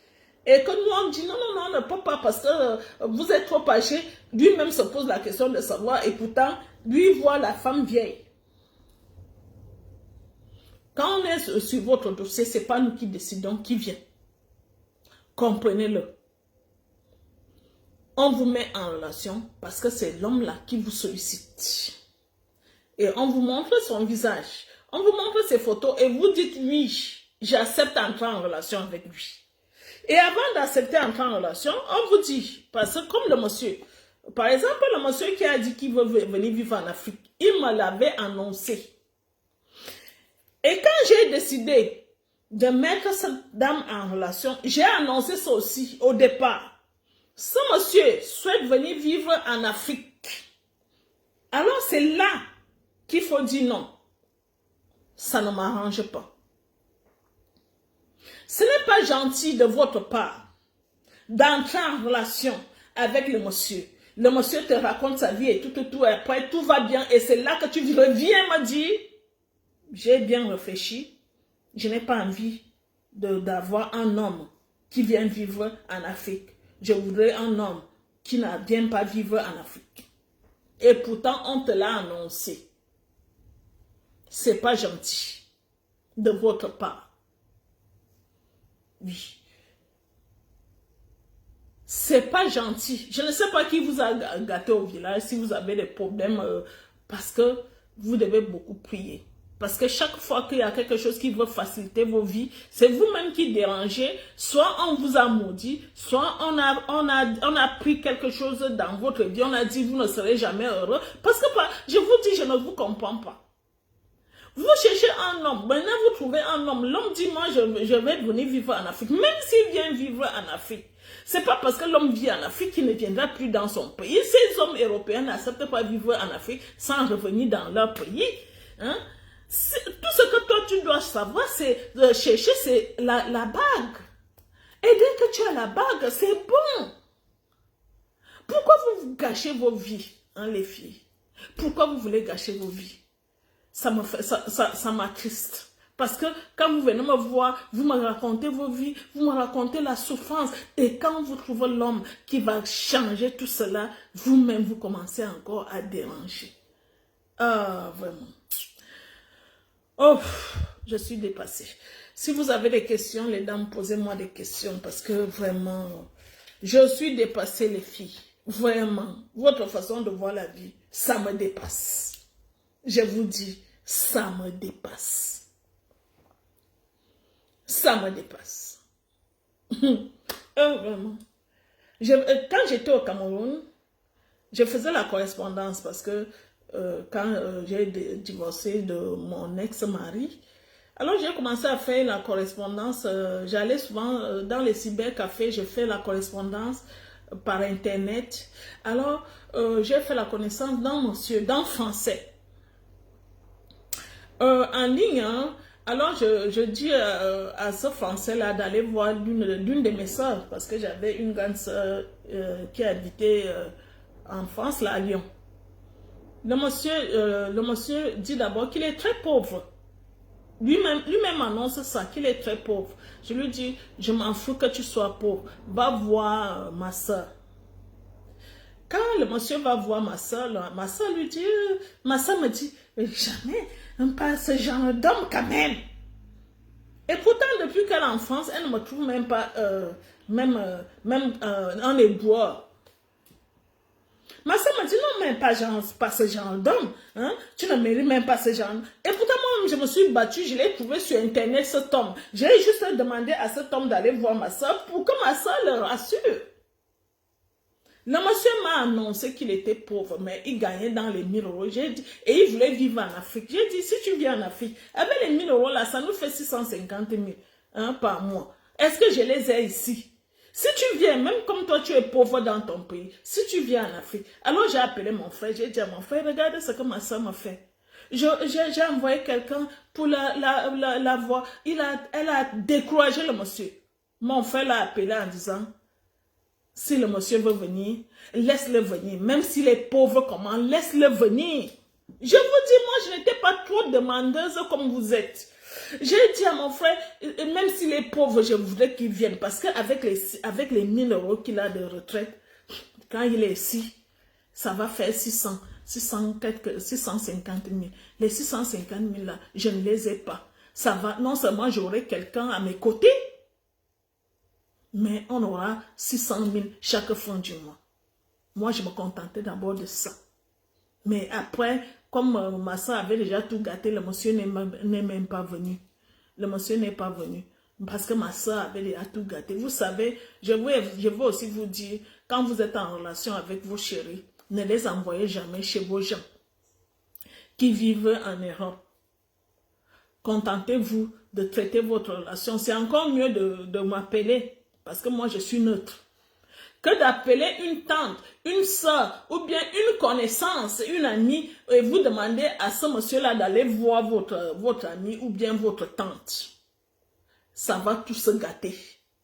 Speaker 2: et que nous on dit non, on ne peut pas parce que vous êtes trop âgé, lui-même se pose la question de savoir, et pourtant, lui voit la femme vieille. Quand on est sur votre dossier, ce n'est pas nous qui décidons qui vient. Comprenez-le. On vous met en relation parce que c'est l'homme-là qui vous sollicite. Et on vous montre son visage. On vous montre ses photos et vous dites oui, j'accepte d'entrer en relation avec lui. Et avant d'accepter d'entrer en relation, on vous dit, parce que comme le monsieur, par exemple, le monsieur qui a dit qu'il veut venir vivre en Afrique, il me l'avait annoncé. Et quand j'ai décidé de mettre cette dame en relation, j'ai annoncé ça aussi au départ. Ce monsieur souhaite venir vivre en Afrique. Alors c'est là qu'il faut dire non. Ça ne m'arrange pas. Ce n'est pas gentil de votre part d'entrer en relation avec le monsieur. Le monsieur te raconte sa vie et tout, et après tout va bien. Et c'est là que tu reviens me dire, j'ai bien réfléchi, je n'ai pas envie d'avoir un homme qui vient vivre en Afrique. Je voudrais un homme qui ne vient pas vivre en Afrique. Et pourtant, on te l'a annoncé. C'est pas gentil de votre part. Oui. C'est pas gentil. Je ne sais pas qui vous a gâté au village, si vous avez des problèmes, parce que vous devez beaucoup prier. Parce que chaque fois qu'il y a quelque chose qui veut faciliter vos vies, c'est vous-même qui dérangez. Soit on vous a maudit, soit on a pris quelque chose dans votre vie. On a dit, vous ne serez jamais heureux. Parce que, je vous dis, je ne vous comprends pas. Vous cherchez un homme, maintenant vous trouvez un homme. L'homme dit, moi, je vais venir vivre en Afrique. Même s'il vient vivre en Afrique, c'est pas parce que l'homme vit en Afrique qu'il ne viendra plus dans son pays. Ces hommes européens n'acceptent pas vivre en Afrique sans revenir dans leur pays. Hein? Tout ce que toi tu dois savoir, c'est chercher c'est la bague. Et dès que tu as la bague, c'est bon. Pourquoi vous gâchez vos vies, hein, les filles? Pourquoi vous voulez gâcher vos vies? Ça m'attriste. Parce que quand vous venez me voir, vous me racontez vos vies, vous me racontez la souffrance. Et quand vous trouvez l'homme qui va changer tout cela, vous-même, vous commencez encore à déranger. Ah, vraiment. Oh, je suis dépassée. Si vous avez des questions, les dames, posez-moi des questions. Parce que vraiment, je suis dépassée, les filles. Vraiment, votre façon de voir la vie, ça me dépasse. Je vous dis, ça me dépasse. Ça me dépasse. Vraiment. Quand j'étais au Cameroun, je faisais la correspondance parce que quand j'ai divorcé de mon ex-mari, alors j'ai commencé à faire la correspondance. J'allais souvent dans les cybercafés, je fais la correspondance par internet. Alors j'ai fait la connaissance d'un monsieur, d'un Français. En ligne, hein. Alors je dis à ce Français-là d'aller voir l'une de mes soeurs, parce que j'avais une grande soeur qui habitait en France, là, à Lyon. Le monsieur dit d'abord qu'il est très pauvre. Lui-même annonce ça, qu'il est très pauvre. Je lui dis, je m'en fous que tu sois pauvre, va voir ma soeur. Quand le monsieur va voir ma soeur lui dit, ma soeur me dit, jamais, pas ce genre d'homme quand même. Et pourtant, depuis qu'elle est en France, elle ne me trouve même pas, un éboueur. Ma soeur me dit, non, mais pas ce genre d'homme. Hein? Tu ne mérites même pas ce genre. Et pourtant, moi, je me suis battue, je l'ai trouvé sur Internet, cet homme. J'ai juste demandé à cet homme d'aller voir ma soeur pour que ma soeur le rassure. Le monsieur m'a annoncé qu'il était pauvre, mais il gagnait dans les 1000 euros. J'ai dit, et il voulait vivre en Afrique. J'ai dit, si tu viens en Afrique, avec les 1000 euros là, ça nous fait 650 000 hein, par mois. Est-ce que je les ai ici? Si tu viens, même comme toi tu es pauvre dans ton pays, si tu viens en Afrique, alors j'ai appelé mon frère, j'ai dit à mon frère, regardez ce que ma soeur m'a fait. J'ai envoyé quelqu'un pour la voir. Elle a découragé le monsieur. Mon frère l'a appelé en disant, si le monsieur veut venir, laisse-le venir. Même s'il est pauvre comment, laisse-le venir. Je vous dis, moi, je n'étais pas trop demandeuse comme vous êtes. J'ai dit à mon frère, même s'il est pauvre, je voudrais qu'il vienne. Parce qu'avec les 1000 euros qu'il a de retraite, quand il est ici, ça va faire 650 000. Les 650 000 là, je ne les ai pas. Ça va, non seulement j'aurai quelqu'un à mes côtés, mais on aura 600 000 chaque fin du mois. Moi, je me contentais d'abord de ça. Mais après, comme ma soeur avait déjà tout gâté, le monsieur n'est même pas venu. Le monsieur n'est pas venu. Parce que ma soeur avait déjà tout gâté. Vous savez, je veux aussi vous dire, quand vous êtes en relation avec vos chéris, ne les envoyez jamais chez vos gens qui vivent en Europe. Contentez-vous de traiter votre relation. C'est encore mieux de m'appeler. Parce que moi, je suis neutre. Que d'appeler une tante, une soeur, ou bien une connaissance, une amie, et vous demander à ce monsieur-là d'aller voir votre ami ou bien votre tante. Ça va tout se gâter.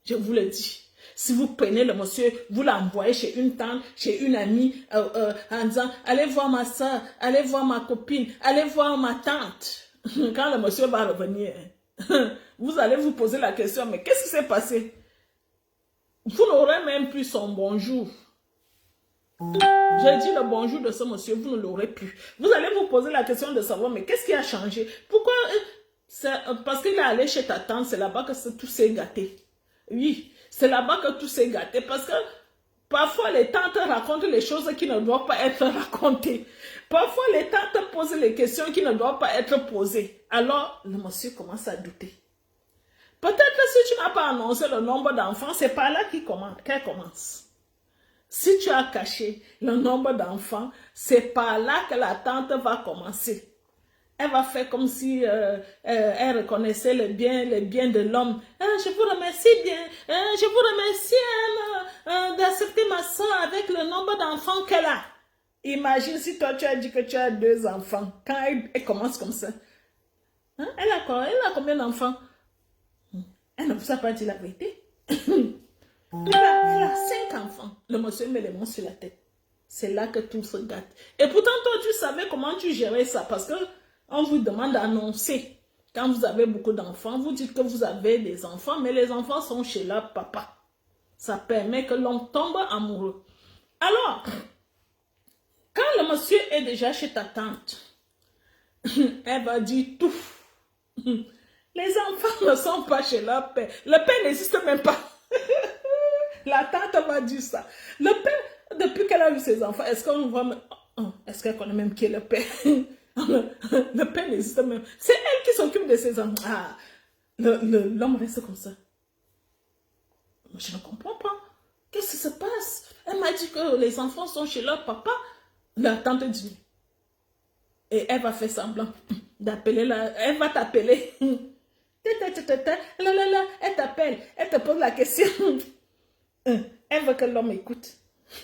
Speaker 2: Je vous le dis. Si vous prenez le monsieur, vous l'envoyez chez une tante, chez une amie, en disant, allez voir ma soeur, allez voir ma copine, allez voir ma tante. Quand le monsieur va revenir, vous allez vous poser la question, mais qu'est-ce qui s'est passé? Vous n'aurez même plus son bonjour. J'ai dit le bonjour de ce monsieur, vous ne l'aurez plus. Vous allez vous poser la question de savoir, mais qu'est-ce qui a changé? Pourquoi? Parce qu'il est allé chez ta tante, c'est là-bas que tout s'est gâté. Oui, c'est là-bas que tout s'est gâté. Parce que Parfois, les tantes racontent les choses qui ne doivent pas être racontées. Parfois, les tantes posent les questions qui ne doivent pas être posées. Alors, le monsieur commence à douter. Peut-être si tu n'as pas annoncé le nombre d'enfants, c'est par là qu'elle commence. Si tu as caché le nombre d'enfants, c'est par là que la tante va commencer. Elle va faire comme si elle reconnaissait les biens de l'homme. Je vous remercie bien. Je vous remercie d'accepter ma soeur avec le nombre d'enfants qu'elle a. Imagine si toi tu as dit que tu as 2 enfants. Quand elle commence comme ça. Hein? Elle a combien d'enfants? Elle ne vous a pas dit la vérité. Elle a 5 enfants. Le monsieur met les mains sur la tête. C'est là que tout se gâte. Et pourtant, toi, tu savais comment tu gérais ça. Parce que on vous demande d'annoncer. Quand vous avez beaucoup d'enfants, vous dites que vous avez des enfants, mais les enfants sont chez leur papa. Ça permet que l'on tombe amoureux. Alors, quand le monsieur est déjà chez ta tante, elle va dire tout. Les enfants ne sont pas chez leur père. Le père n'existe même pas. La tante va dire ça. Le père, depuis qu'elle a eu ses enfants, est-ce qu'on voit... Est-ce qu'elle connaît même qui est le père? Le père n'existe même. C'est elle qui s'occupe de ses enfants. Ah, l'homme reste comme ça. Je ne comprends pas. Qu'est-ce qui se passe? Elle m'a dit que les enfants sont chez leur papa. La tante dit. Et elle va faire semblant d'appeler là. Elle va t'appeler. Elle t'appelle. Elle te pose la question. Elle veut que l'homme écoute.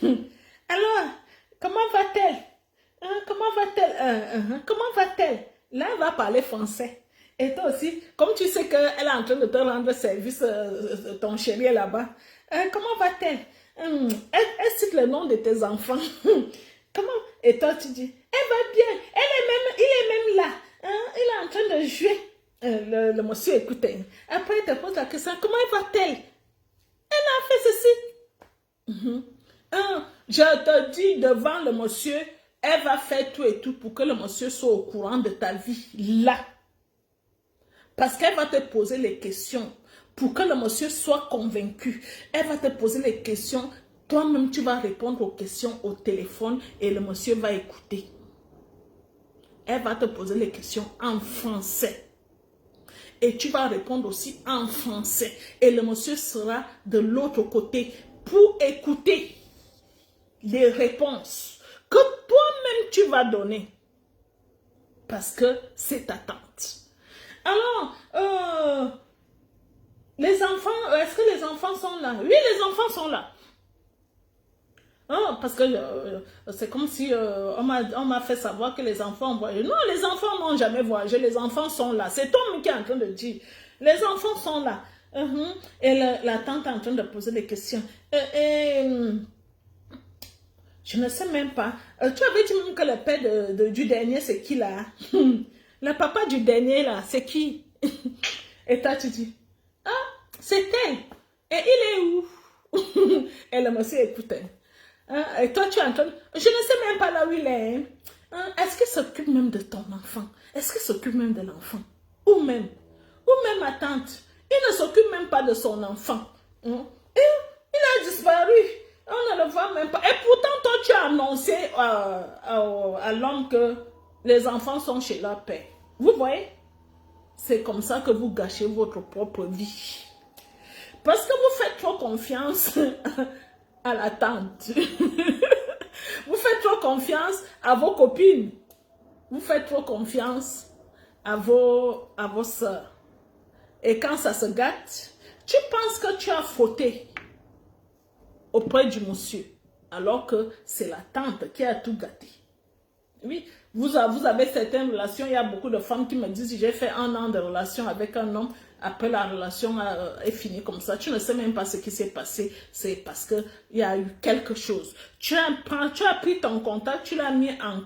Speaker 2: Alors, comment va-t-elle? Comment va-t-elle? Comment va-t-elle? Là, elle va parler français. Et toi aussi, comme tu sais qu'elle est en train de te rendre service, ton chéri est là-bas. Comment va-t-elle? Elle cite le nom de tes enfants. Comment? Et toi, tu dis, elle va bien. Il est même là. Il est en train de jouer. Le monsieur écoute. Après, il te pose la question, comment va-t-elle? Elle a fait ceci. Je te dis devant le monsieur, elle va faire tout et tout pour que le monsieur soit au courant de ta vie là. Parce qu'elle va te poser les questions pour que le monsieur soit convaincu. Elle va te poser les questions. Toi-même, tu vas répondre aux questions au téléphone et le monsieur va écouter. Elle va te poser les questions en français. Et tu vas répondre aussi en français. Et le monsieur sera de l'autre côté pour écouter les réponses que toi-même tu vas donner. Parce que c'est ta tante. Alors, les enfants, est-ce que les enfants sont là? Oui, les enfants sont là. Parce que c'est comme si on m'a fait savoir que les enfants ont voyagé. Non, les enfants n'ont jamais voyagé. Les enfants sont là. C'est toi qui es en train de dire. Les enfants sont là. Et la tante est en train de poser des questions. Je ne sais même pas. Tu avais dit même que le père du dernier, c'est qui là? Le papa du dernier là, c'est qui? Et toi, tu dis, c'est elle. Et il est où? Et le monsieur écoutait. Et toi, tu es en train de... Je ne sais même pas là où il est. Est-ce qu'il s'occupe même de ton enfant? Est-ce qu'il s'occupe même de l'enfant? Ou même ma tante. Il ne s'occupe même pas de son enfant. Et il a disparu. On ne le voit même pas. Et pourtant, toi, tu as annoncé à l'homme que les enfants sont chez leur père. Vous voyez? C'est comme ça que vous gâchez votre propre vie. Parce que vous faites trop confiance à la tante. Vous faites trop confiance à vos copines. Vous faites trop confiance à vos soeurs. Et quand ça se gâte, tu penses que tu as fauté auprès du monsieur. Alors que c'est la tante qui a tout gâté. Oui, vous avez certaines relations. Il y a beaucoup de femmes qui me disent, j'ai fait 1 an de relation avec un homme. Après, la relation est finie comme ça. Tu ne sais même pas ce qui s'est passé. C'est parce qu'il y a eu quelque chose. Tu as pris ton contact, tu l'as mis en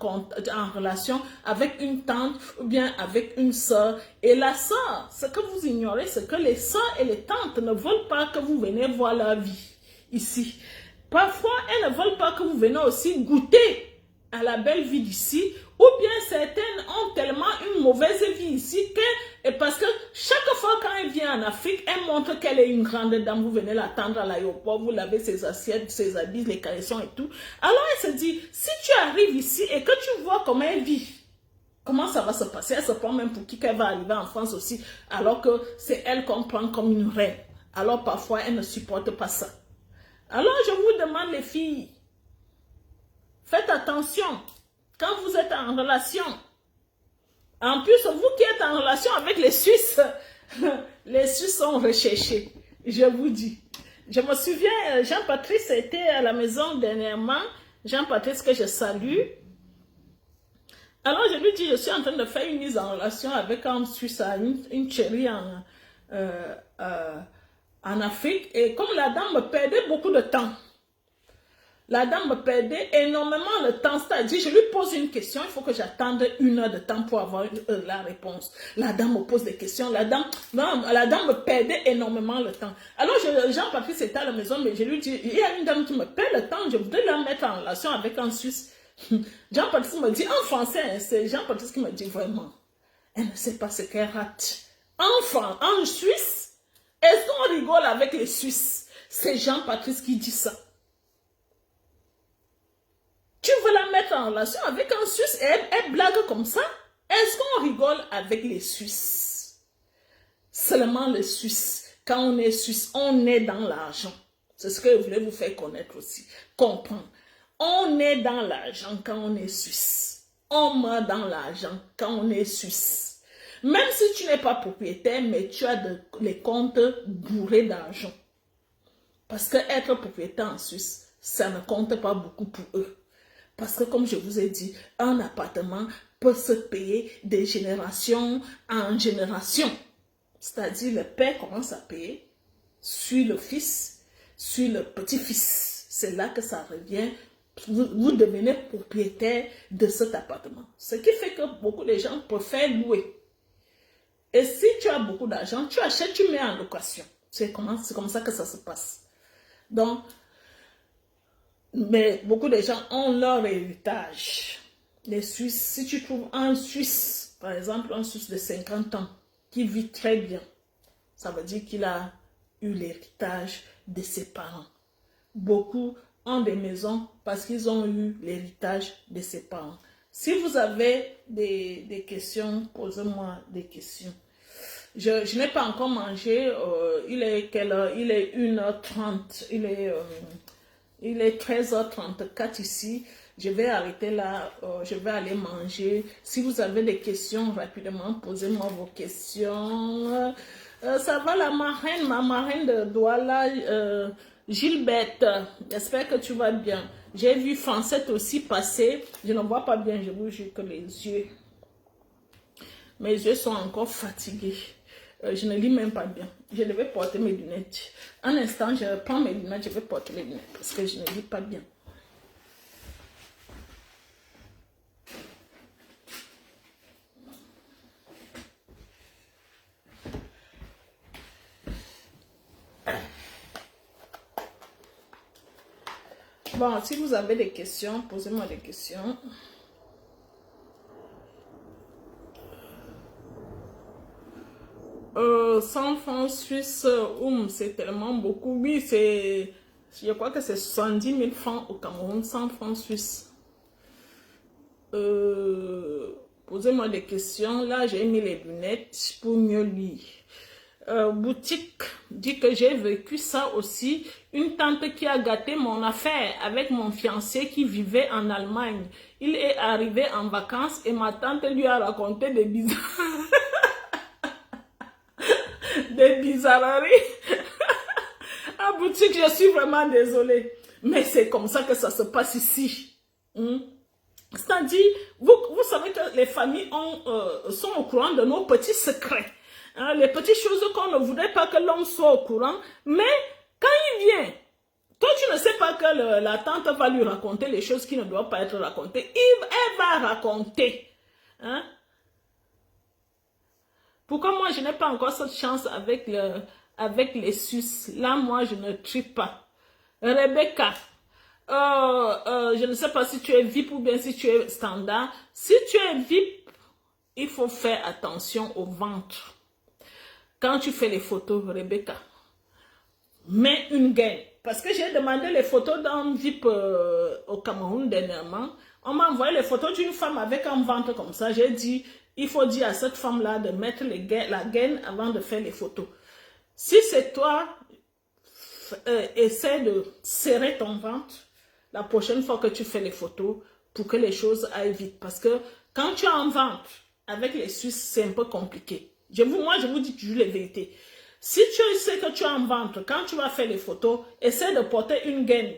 Speaker 2: relation avec une tante ou bien avec une soeur. Et la soeur, ce que vous ignorez, c'est que les soeurs et les tantes ne veulent pas que vous veniez voir leur vie ici. Parfois, elles ne veulent pas que vous veniez aussi goûter à la belle vie d'ici, ou bien certaines ont tellement une mauvaise vie ici Et parce que chaque fois quand elle vient en Afrique, elle montre qu'elle est une grande dame. Vous venez l'attendre à l'aéroport, vous lavez ses assiettes, ses habits, les caleçons et tout. Alors elle se dit, si tu arrives ici et que tu vois comment elle vit, comment ça va se passer? Elle se prend même pour qui qu'elle va arriver en France aussi, alors que c'est elle qu'on prend comme une reine. Alors parfois, elle ne supporte pas ça. Alors je vous demande les filles, faites attention quand vous êtes en relation. En plus, vous qui êtes en relation avec les Suisses, les Suisses sont recherchés, je vous dis. Je me souviens, Jean-Patrice était à la maison dernièrement, Jean-Patrice que je salue. Alors je lui dis, je suis en train de faire une mise en relation avec un Suisse, une chérie en Afrique, et comme la dame me perdait beaucoup de temps, la dame me perdait énormément le temps, c'est-à-dire je lui pose une question, il faut que j'attende 1 heure de temps pour avoir la réponse. La dame me pose des questions, la dame me perdait énormément le temps. Alors Jean-Patrice était à la maison, mais je lui dis, il y a une dame qui me perd le temps, je voudrais la mettre en relation avec un Suisse. Jean-Patrice me dit, en français, c'est Jean-Patrice qui me dit vraiment, elle ne sait pas ce qu'elle rate. En Suisse, est-ce qu'on rigole avec les Suisses? C'est Jean-Patrice qui dit ça. Tu veux la mettre en relation avec un Suisse et elle blague comme ça? Est-ce qu'on rigole avec les Suisses? Seulement les Suisses. Quand on est Suisse, on est dans l'argent. C'est ce que je voulais vous faire connaître aussi. Comprendre. On est dans l'argent quand on est Suisse. On meurt dans l'argent quand on est Suisse. Même si tu n'es pas propriétaire, mais tu as les comptes bourrés d'argent. Parce que être propriétaire en Suisse, ça ne compte pas beaucoup pour eux. Parce que comme je vous ai dit, un appartement peut se payer de génération en génération. C'est-à-dire le père commence à payer, suit le fils, suit le petit-fils. C'est là que ça revient. Vous devenez propriétaire de cet appartement. Ce qui fait que beaucoup de gens préfèrent louer. Et si tu as beaucoup d'argent, tu achètes, tu mets en location. C'est comme ça que ça se passe. Donc, mais beaucoup de gens ont leur héritage. Les Suisses, si tu trouves un Suisse, par exemple un Suisse de 50 ans, qui vit très bien, ça veut dire qu'il a eu l'héritage de ses parents. Beaucoup ont des maisons parce qu'ils ont eu l'héritage de ses parents. Si vous avez des questions, posez-moi des questions. Je n'ai pas encore mangé, il est quelle heure? Il est 1h30, il est 13h34 ici. Je vais arrêter là, je vais aller manger. Si vous avez des questions, rapidement, posez-moi vos questions. Ça va ma marraine de Douala, Gilberte, j'espère que tu vas bien. J'ai vu Francette aussi passer. Je ne vois pas bien, je vous jure que mes yeux sont encore fatigués. Je ne lis même pas bien. Je devais porter mes lunettes. Un instant, je prends mes lunettes, je vais porter les lunettes parce que je ne lis pas bien. Bon, si vous avez des questions, posez-moi des questions. San francs suisses, c'est tellement beaucoup. Oui, je crois que c'est 70 000 francs au Cameroun, 100 francs suisses. Posez-moi des questions. Là, j'ai mis les lunettes pour mieux lire. Boutique dit que j'ai vécu ça aussi. Une tante qui a gâté mon affaire avec mon fiancé qui vivait en Allemagne. Il est arrivé en vacances et ma tante lui a raconté des bizarres. Des bizarreries. À boutique, je suis vraiment désolée. Mais c'est comme ça que ça se passe ici. C'est-à-dire, vous savez que les familles sont au courant de nos petits secrets. Hein, les petites choses qu'on ne voudrait pas que l'on soit au courant. Mais quand il vient, toi tu ne sais pas que la tante va lui raconter les choses qui ne doivent pas être racontées. Elle va raconter. Hein? Pourquoi moi je n'ai pas encore cette chance avec les Suisses? Là, moi je ne trie pas. Rebecca, je ne sais pas si tu es VIP ou bien si tu es standard. Si tu es VIP, il faut faire attention au ventre. quand tu fais les photos, Rebecca, mets une gaine. Parce que j'ai demandé les photos dans VIP au Cameroun dernièrement. On m'a envoyé les photos d'une femme avec un ventre comme ça. J'ai dit, il faut dire à cette femme-là de mettre la gaine avant de faire les photos. Si c'est toi, essaie de serrer ton ventre la prochaine fois que tu fais les photos pour que les choses aillent vite. Parce que quand tu as un ventre avec les Suisses, c'est un peu compliqué. Moi, je vous dis toujours les vérités. Si tu sais que tu as un ventre, quand tu vas faire les photos, essaie de porter une gaine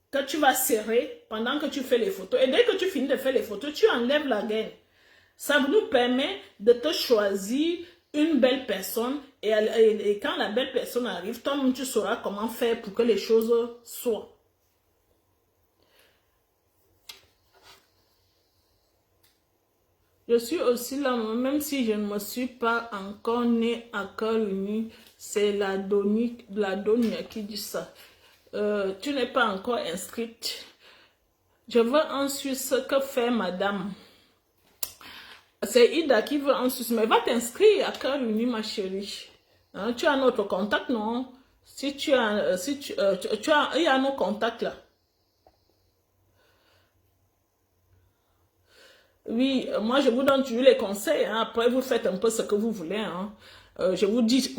Speaker 2: que tu vas serrer pendant que tu fais les photos. Et dès que tu finis de faire les photos, tu enlèves la gaine. Ça nous permet de te choisir une belle personne et quand la belle personne arrive, toi-même tu sauras comment faire pour que les choses soient. Je suis aussi là, même si je ne me suis pas encore née à cœur uni, c'est la Donia qui dit ça. Tu n'es pas encore inscrite. Je veux en Suisse, que fait madame? C'est Ida qui veut en Suisse, mais va t'inscrire à cœur uni, ma chérie. Hein, tu as notre contact, non? Si tu as, il y a nos contacts là. Oui, moi je vous donne toujours les conseils, hein. Après vous faites un peu ce que vous voulez. Hein. Je vous dis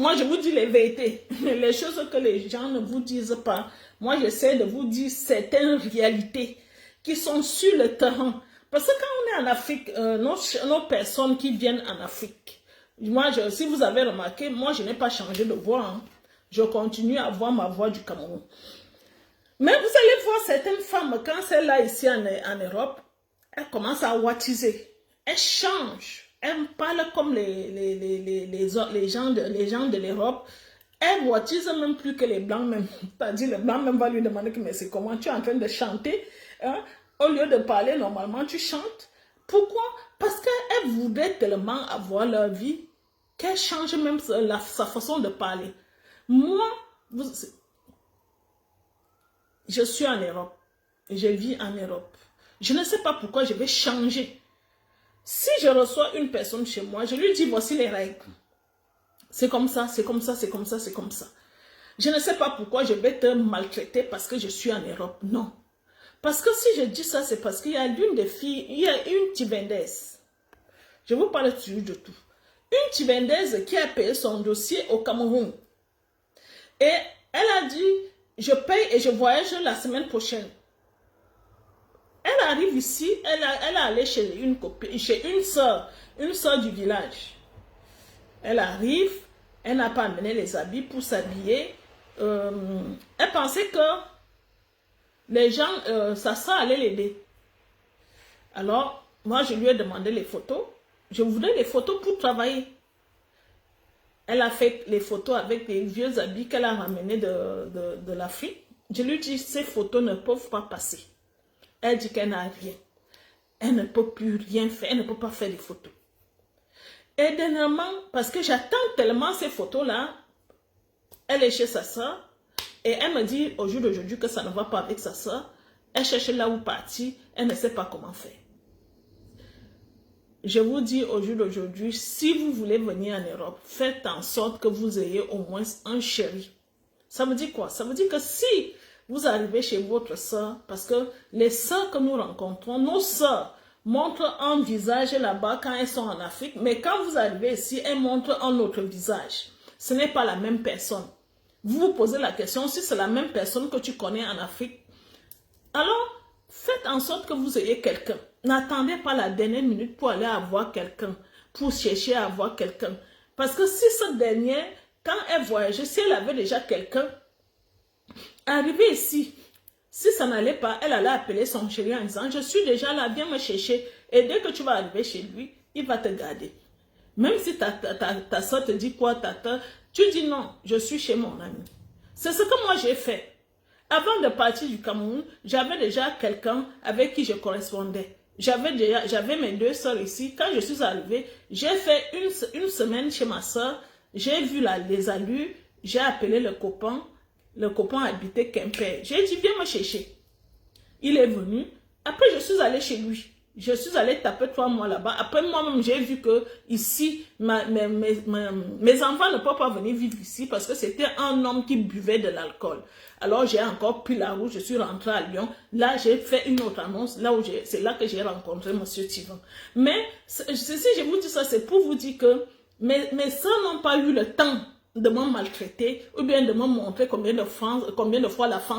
Speaker 2: les vérités, les choses que les gens ne vous disent pas. Moi j'essaie de vous dire certaines réalités qui sont sur le terrain. Parce que quand on est en Afrique, nos personnes qui viennent en Afrique, si vous avez remarqué, moi je n'ai pas changé de voix. Hein. Je continue à avoir ma voix du Cameroun. Mais vous allez voir certaines femmes, quand c'est là ici en Europe, elle commence à wattiser. Elle change. Elle parle comme les gens de l'Europe. Elle wattise même plus que les Blancs même. C'est-à-dire, les Blancs même va lui demander mais c'est comment tu es en train de chanter. Hein? Au lieu de parler normalement, tu chantes. Pourquoi? Parce qu'elle voudrait tellement avoir leur vie qu'elle change même sa façon de parler. Moi, je suis en Europe. Je vis en Europe. Je ne sais pas pourquoi je vais changer. Si je reçois une personne chez moi, je lui dis voici les règles. C'est comme ça, c'est comme ça, c'est comme ça, c'est comme ça. Je ne sais pas pourquoi je vais te maltraiter parce que je suis en Europe. Non. Parce que si je dis ça, c'est parce qu'il y a l'une des filles, il y a une Tibendaise. Je vous parle toujours de tout. Une Tibendaise qui a payé son dossier au Cameroun. Et elle a dit, je paye et je voyage la semaine prochaine. Elle arrive ici, elle est allée chez une copine, chez une soeur du village. Elle arrive, elle n'a pas amené les habits pour s'habiller. Elle pensait que les gens, sa soeur allait l'aider. Alors, moi, je lui ai demandé les photos. Je voulais les photos pour travailler. Elle a fait les photos avec les vieux habits qu'elle a ramenés de l'Afrique. Je lui ai dit, ces photos ne peuvent pas passer. Elle dit qu'elle n'a rien. Elle ne peut plus rien faire. Elle ne peut pas faire des photos. Et dernièrement, parce que j'attends tellement ces photos-là, elle est chez sa soeur. Et elle me dit au jour d'aujourd'hui que ça ne va pas avec sa soeur. Elle cherche là où partir. Elle ne sait pas comment faire. Je vous dis au jour d'aujourd'hui, si vous voulez venir en Europe, faites en sorte que vous ayez au moins un chéri. Ça veut dire quoi? Ça veut dire que si vous arrivez chez votre soeur, parce que les soeurs que nous rencontrons, nos soeurs montrent un visage là-bas quand elles sont en Afrique, mais quand vous arrivez ici, elles montrent un autre visage. Ce n'est pas la même personne. Vous vous posez la question, si c'est la même personne que tu connais en Afrique, alors faites en sorte que vous ayez quelqu'un. N'attendez pas la dernière minute pour aller avoir quelqu'un, pour chercher à avoir quelqu'un. Parce que si cette dernière, quand elle voyageait, si elle avait déjà quelqu'un, arrivé ici, si ça n'allait pas, elle allait appeler son chéri en disant, je suis déjà là, viens me chercher. Et dès que tu vas arriver chez lui, il va te garder. Même si ta soeur te dit quoi, tu dis non, je suis chez mon ami. C'est ce que moi j'ai fait. Avant de partir du Cameroun, j'avais déjà quelqu'un avec qui je correspondais. J'avais mes deux soeurs ici. Quand je suis arrivée, j'ai fait une semaine chez ma soeur. J'ai vu les allures. J'ai appelé le copain. Le copain habitait Quimper. J'ai dit, viens me chercher. Il est venu. Après, je suis allée chez lui. Je suis allée taper 3 mois là-bas. Après, moi-même, j'ai vu que ici, mes enfants ne peuvent pas venir vivre ici parce que c'était un homme qui buvait de l'alcool. Alors, j'ai encore pris la route, je suis rentrée à Lyon. Là, j'ai fait une autre annonce. Là où c'est là que j'ai rencontré M. Thivan. Mais, si je vous dis ça, c'est pour vous dire que mes soeurs n'ont pas eu le temps de me maltraiter ou bien de me montrer combien de fois la France